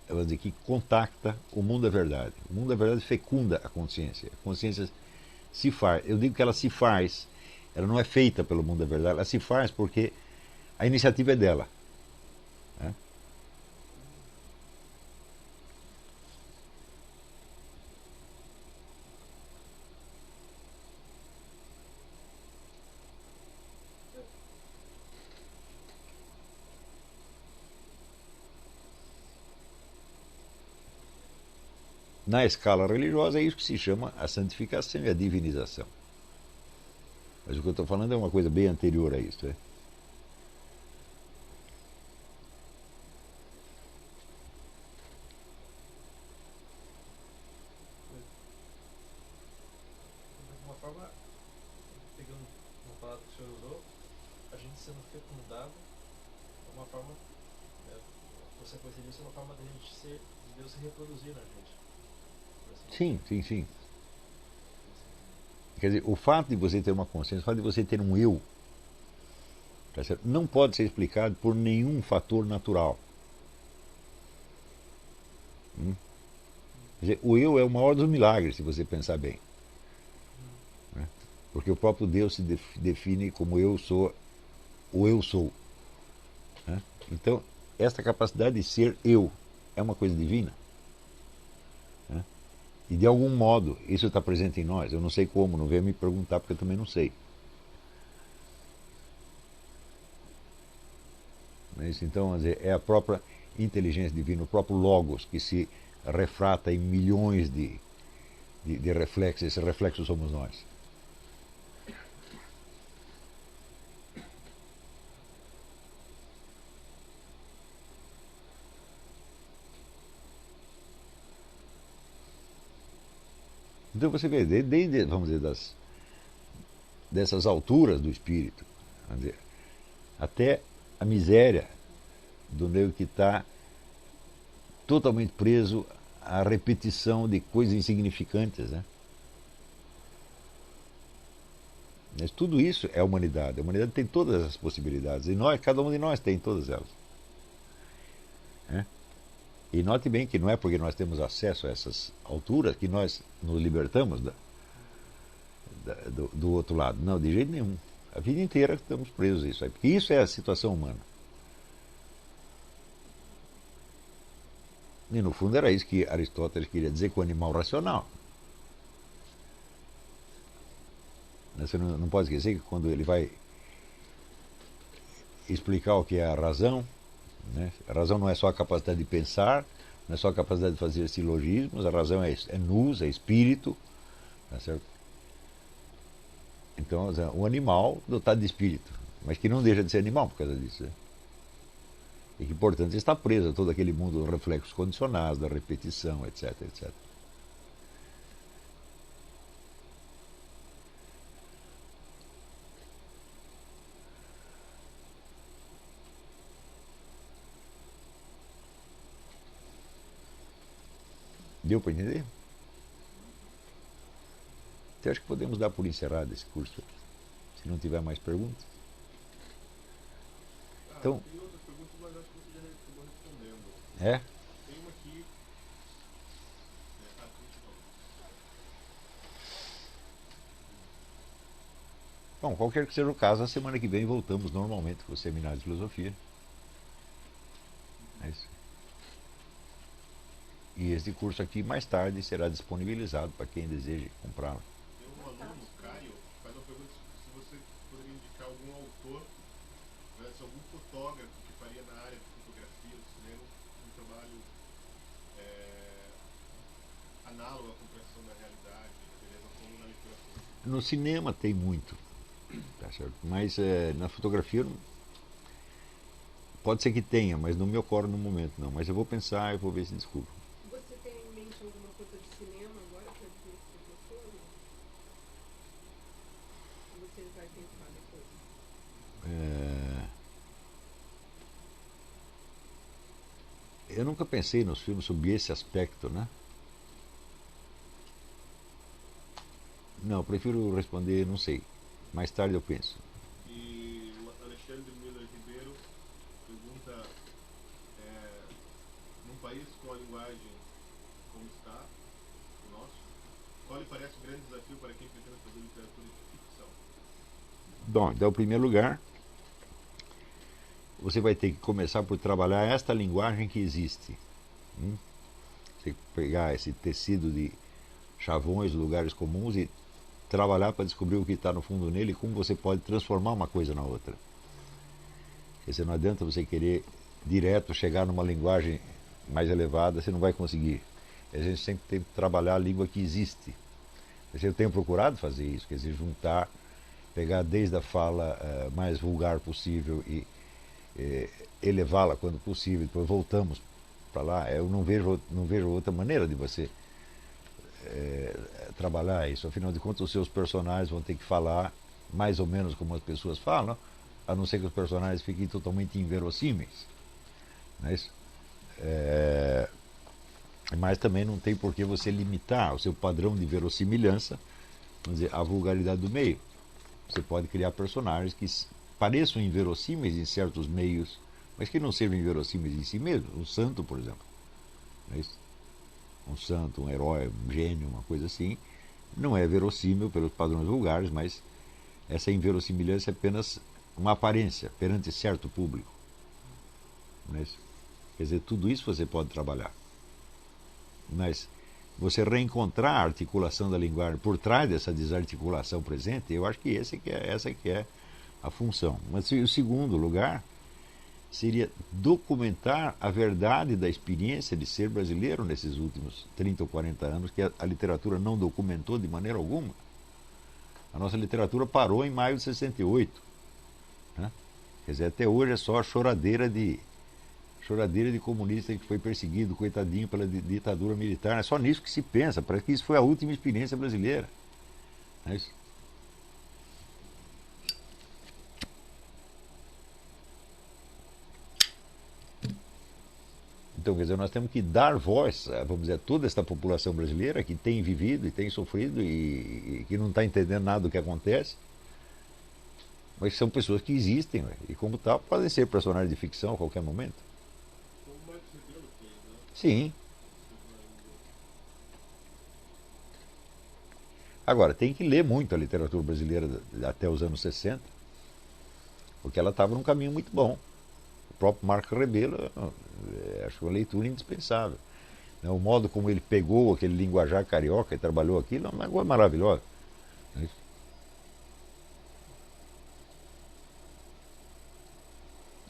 vamos dizer, que contacta o mundo da verdade. O mundo da verdade fecunda a consciência. A consciência se faz. Eu digo que ela se faz. Ela não é feita pelo mundo da verdade. Ela se faz porque a iniciativa é dela. Né? Na escala religiosa é isso que se chama a santificação e a divinização. Mas o que eu estou falando é uma coisa bem anterior a isso. É? De alguma forma, pegando uma palavra que o senhor usou, a gente sendo fecundado é uma forma, a consequência disso é uma forma de a gente ser, de Deus se reproduzir na gente. Por assim Sim, sim, sim. Quer dizer, o fato de você ter uma consciência, o fato de você ter um eu, tá certo? Não pode ser explicado por nenhum fator natural. Quer dizer, o eu é o maior dos milagres, se você pensar bem. Né? Porque o próprio Deus se define como eu sou, o eu sou. Né? Então, essa capacidade de ser eu é uma coisa divina. Né? E de algum modo isso está presente em nós. Eu não sei como, não venha me perguntar porque eu também não sei. Mas, então, é a própria inteligência divina, o próprio Logos que se refrata em milhões de reflexos. Esses reflexos somos nós. Então você vê, desde vamos dizer, dessas alturas do espírito, vamos dizer, até a miséria do nego que está totalmente preso à repetição de coisas insignificantes. Né? Mas tudo isso é a humanidade. A humanidade tem todas as possibilidades. E nós, cada um de nós tem todas elas. Né? E note bem que não é porque nós temos acesso a essas alturas que nós nos libertamos do outro lado. Não, de jeito nenhum. A vida inteira estamos presos a isso aí, porque isso é a situação humana. E no fundo era isso que Aristóteles queria dizer com o animal racional. Você não pode esquecer que quando ele vai explicar o que é a razão, né? A razão não é só a capacidade de pensar, não é só a capacidade de fazer silogismos, a razão é nous, é espírito, tá certo? Então, o animal dotado de espírito, mas que não deixa de ser animal por causa disso. Né? E que, portanto, está preso a todo aquele mundo dos reflexos condicionados, da repetição, etc, etc. Deu para entender? Então, acho que podemos dar por encerrado esse curso aqui, se não tiver mais perguntas. Então, tem outras perguntas, mas acho que você já acabou respondendo. é? Tem uma aqui. Bom, qualquer que seja o caso, a semana que vem voltamos normalmente com o seminário de filosofia. É isso. E esse curso aqui mais tarde será disponibilizado para quem deseje comprá-lo. Tem um aluno, Caio, que faz uma pergunta se você poderia indicar algum autor, se algum fotógrafo que faria na área de fotografia, de cinema, um trabalho análogo à compreensão da realidade, beleza, como na literatura. No cinema tem muito, tá certo? Mas na fotografia pode ser que tenha, mas não me ocorre no momento não. Mas eu vou pensar e vou ver se descubro. Você tem em mente alguma coisa de cinema agora para dizer esse professor? Ou você vai pensar depois? Eu nunca pensei nos filmes sob esse aspecto, né? Não, prefiro responder, não sei. Mais tarde eu penso. E o Alexandre Miller Ribeiro pergunta, num país com a linguagem como está, o nosso, qual lhe parece o grande desafio para quem pretende fazer literatura de ficção? Bom, então, em primeiro lugar, você vai ter que começar por trabalhar esta linguagem que existe. Você pegar esse tecido de chavões, lugares comuns e trabalhar para descobrir o que está no fundo nele e como você pode transformar uma coisa na outra. Quer dizer, não adianta você querer direto chegar numa linguagem mais elevada, você não vai conseguir. A gente sempre tem que trabalhar a língua que existe. Eu tenho procurado fazer isso, quer dizer, juntar, pegar desde a fala mais vulgar possível e elevá-la quando possível, depois voltamos para lá. Eu não vejo outra maneira de você trabalhar isso. Afinal de contas, os seus personagens vão ter que falar mais ou menos como as pessoas falam, a não ser que os personagens fiquem totalmente inverossímeis. Não é isso? Mas também não tem por que você limitar o seu padrão de verossimilhança, vamos dizer, à vulgaridade do meio. Você pode criar personagens que pareçam inverossímeis em certos meios, mas que não sejam inverossímeis em si mesmos. Um santo, por exemplo. Não é isso? Um santo, um herói, um gênio, uma coisa assim, não é verossímil pelos padrões vulgares, mas essa inverossimilhança é apenas uma aparência perante certo público. Não é isso? Quer dizer, tudo isso você pode trabalhar. Mas você reencontrar a articulação da linguagem por trás dessa desarticulação presente, eu acho que essa que é a função. Mas o segundo lugar seria documentar a verdade da experiência de ser brasileiro nesses últimos 30 ou 40 anos, que a literatura não documentou de maneira alguma. A nossa literatura parou em maio de 68. Né? Quer dizer, até hoje é só choradeira de comunista que foi perseguido, coitadinho, pela ditadura militar. É só nisso que se pensa. Parece que isso foi a última experiência brasileira. Não é isso? Então, quer dizer, nós temos que dar voz, vamos dizer, a toda esta população brasileira que tem vivido e tem sofrido e que não está entendendo nada do que acontece, mas são pessoas que existem, e como tal, podem ser personagens de ficção a qualquer momento. Como o Marcos Ribeiro fez, né? Sim. Agora, tem que ler muito a literatura brasileira até os anos 60, porque ela estava num caminho muito bom. O próprio Marco Rebelo, acho uma leitura indispensável. O modo como ele pegou aquele linguajar carioca e trabalhou aquilo é uma coisa maravilhosa.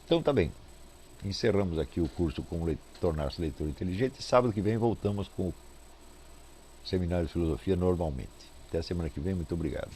Então tá bem. Encerramos aqui o curso Como Tornar-se Leitor Inteligente. Sábado que vem voltamos com o Seminário de Filosofia normalmente. Até a semana que vem. Muito obrigado.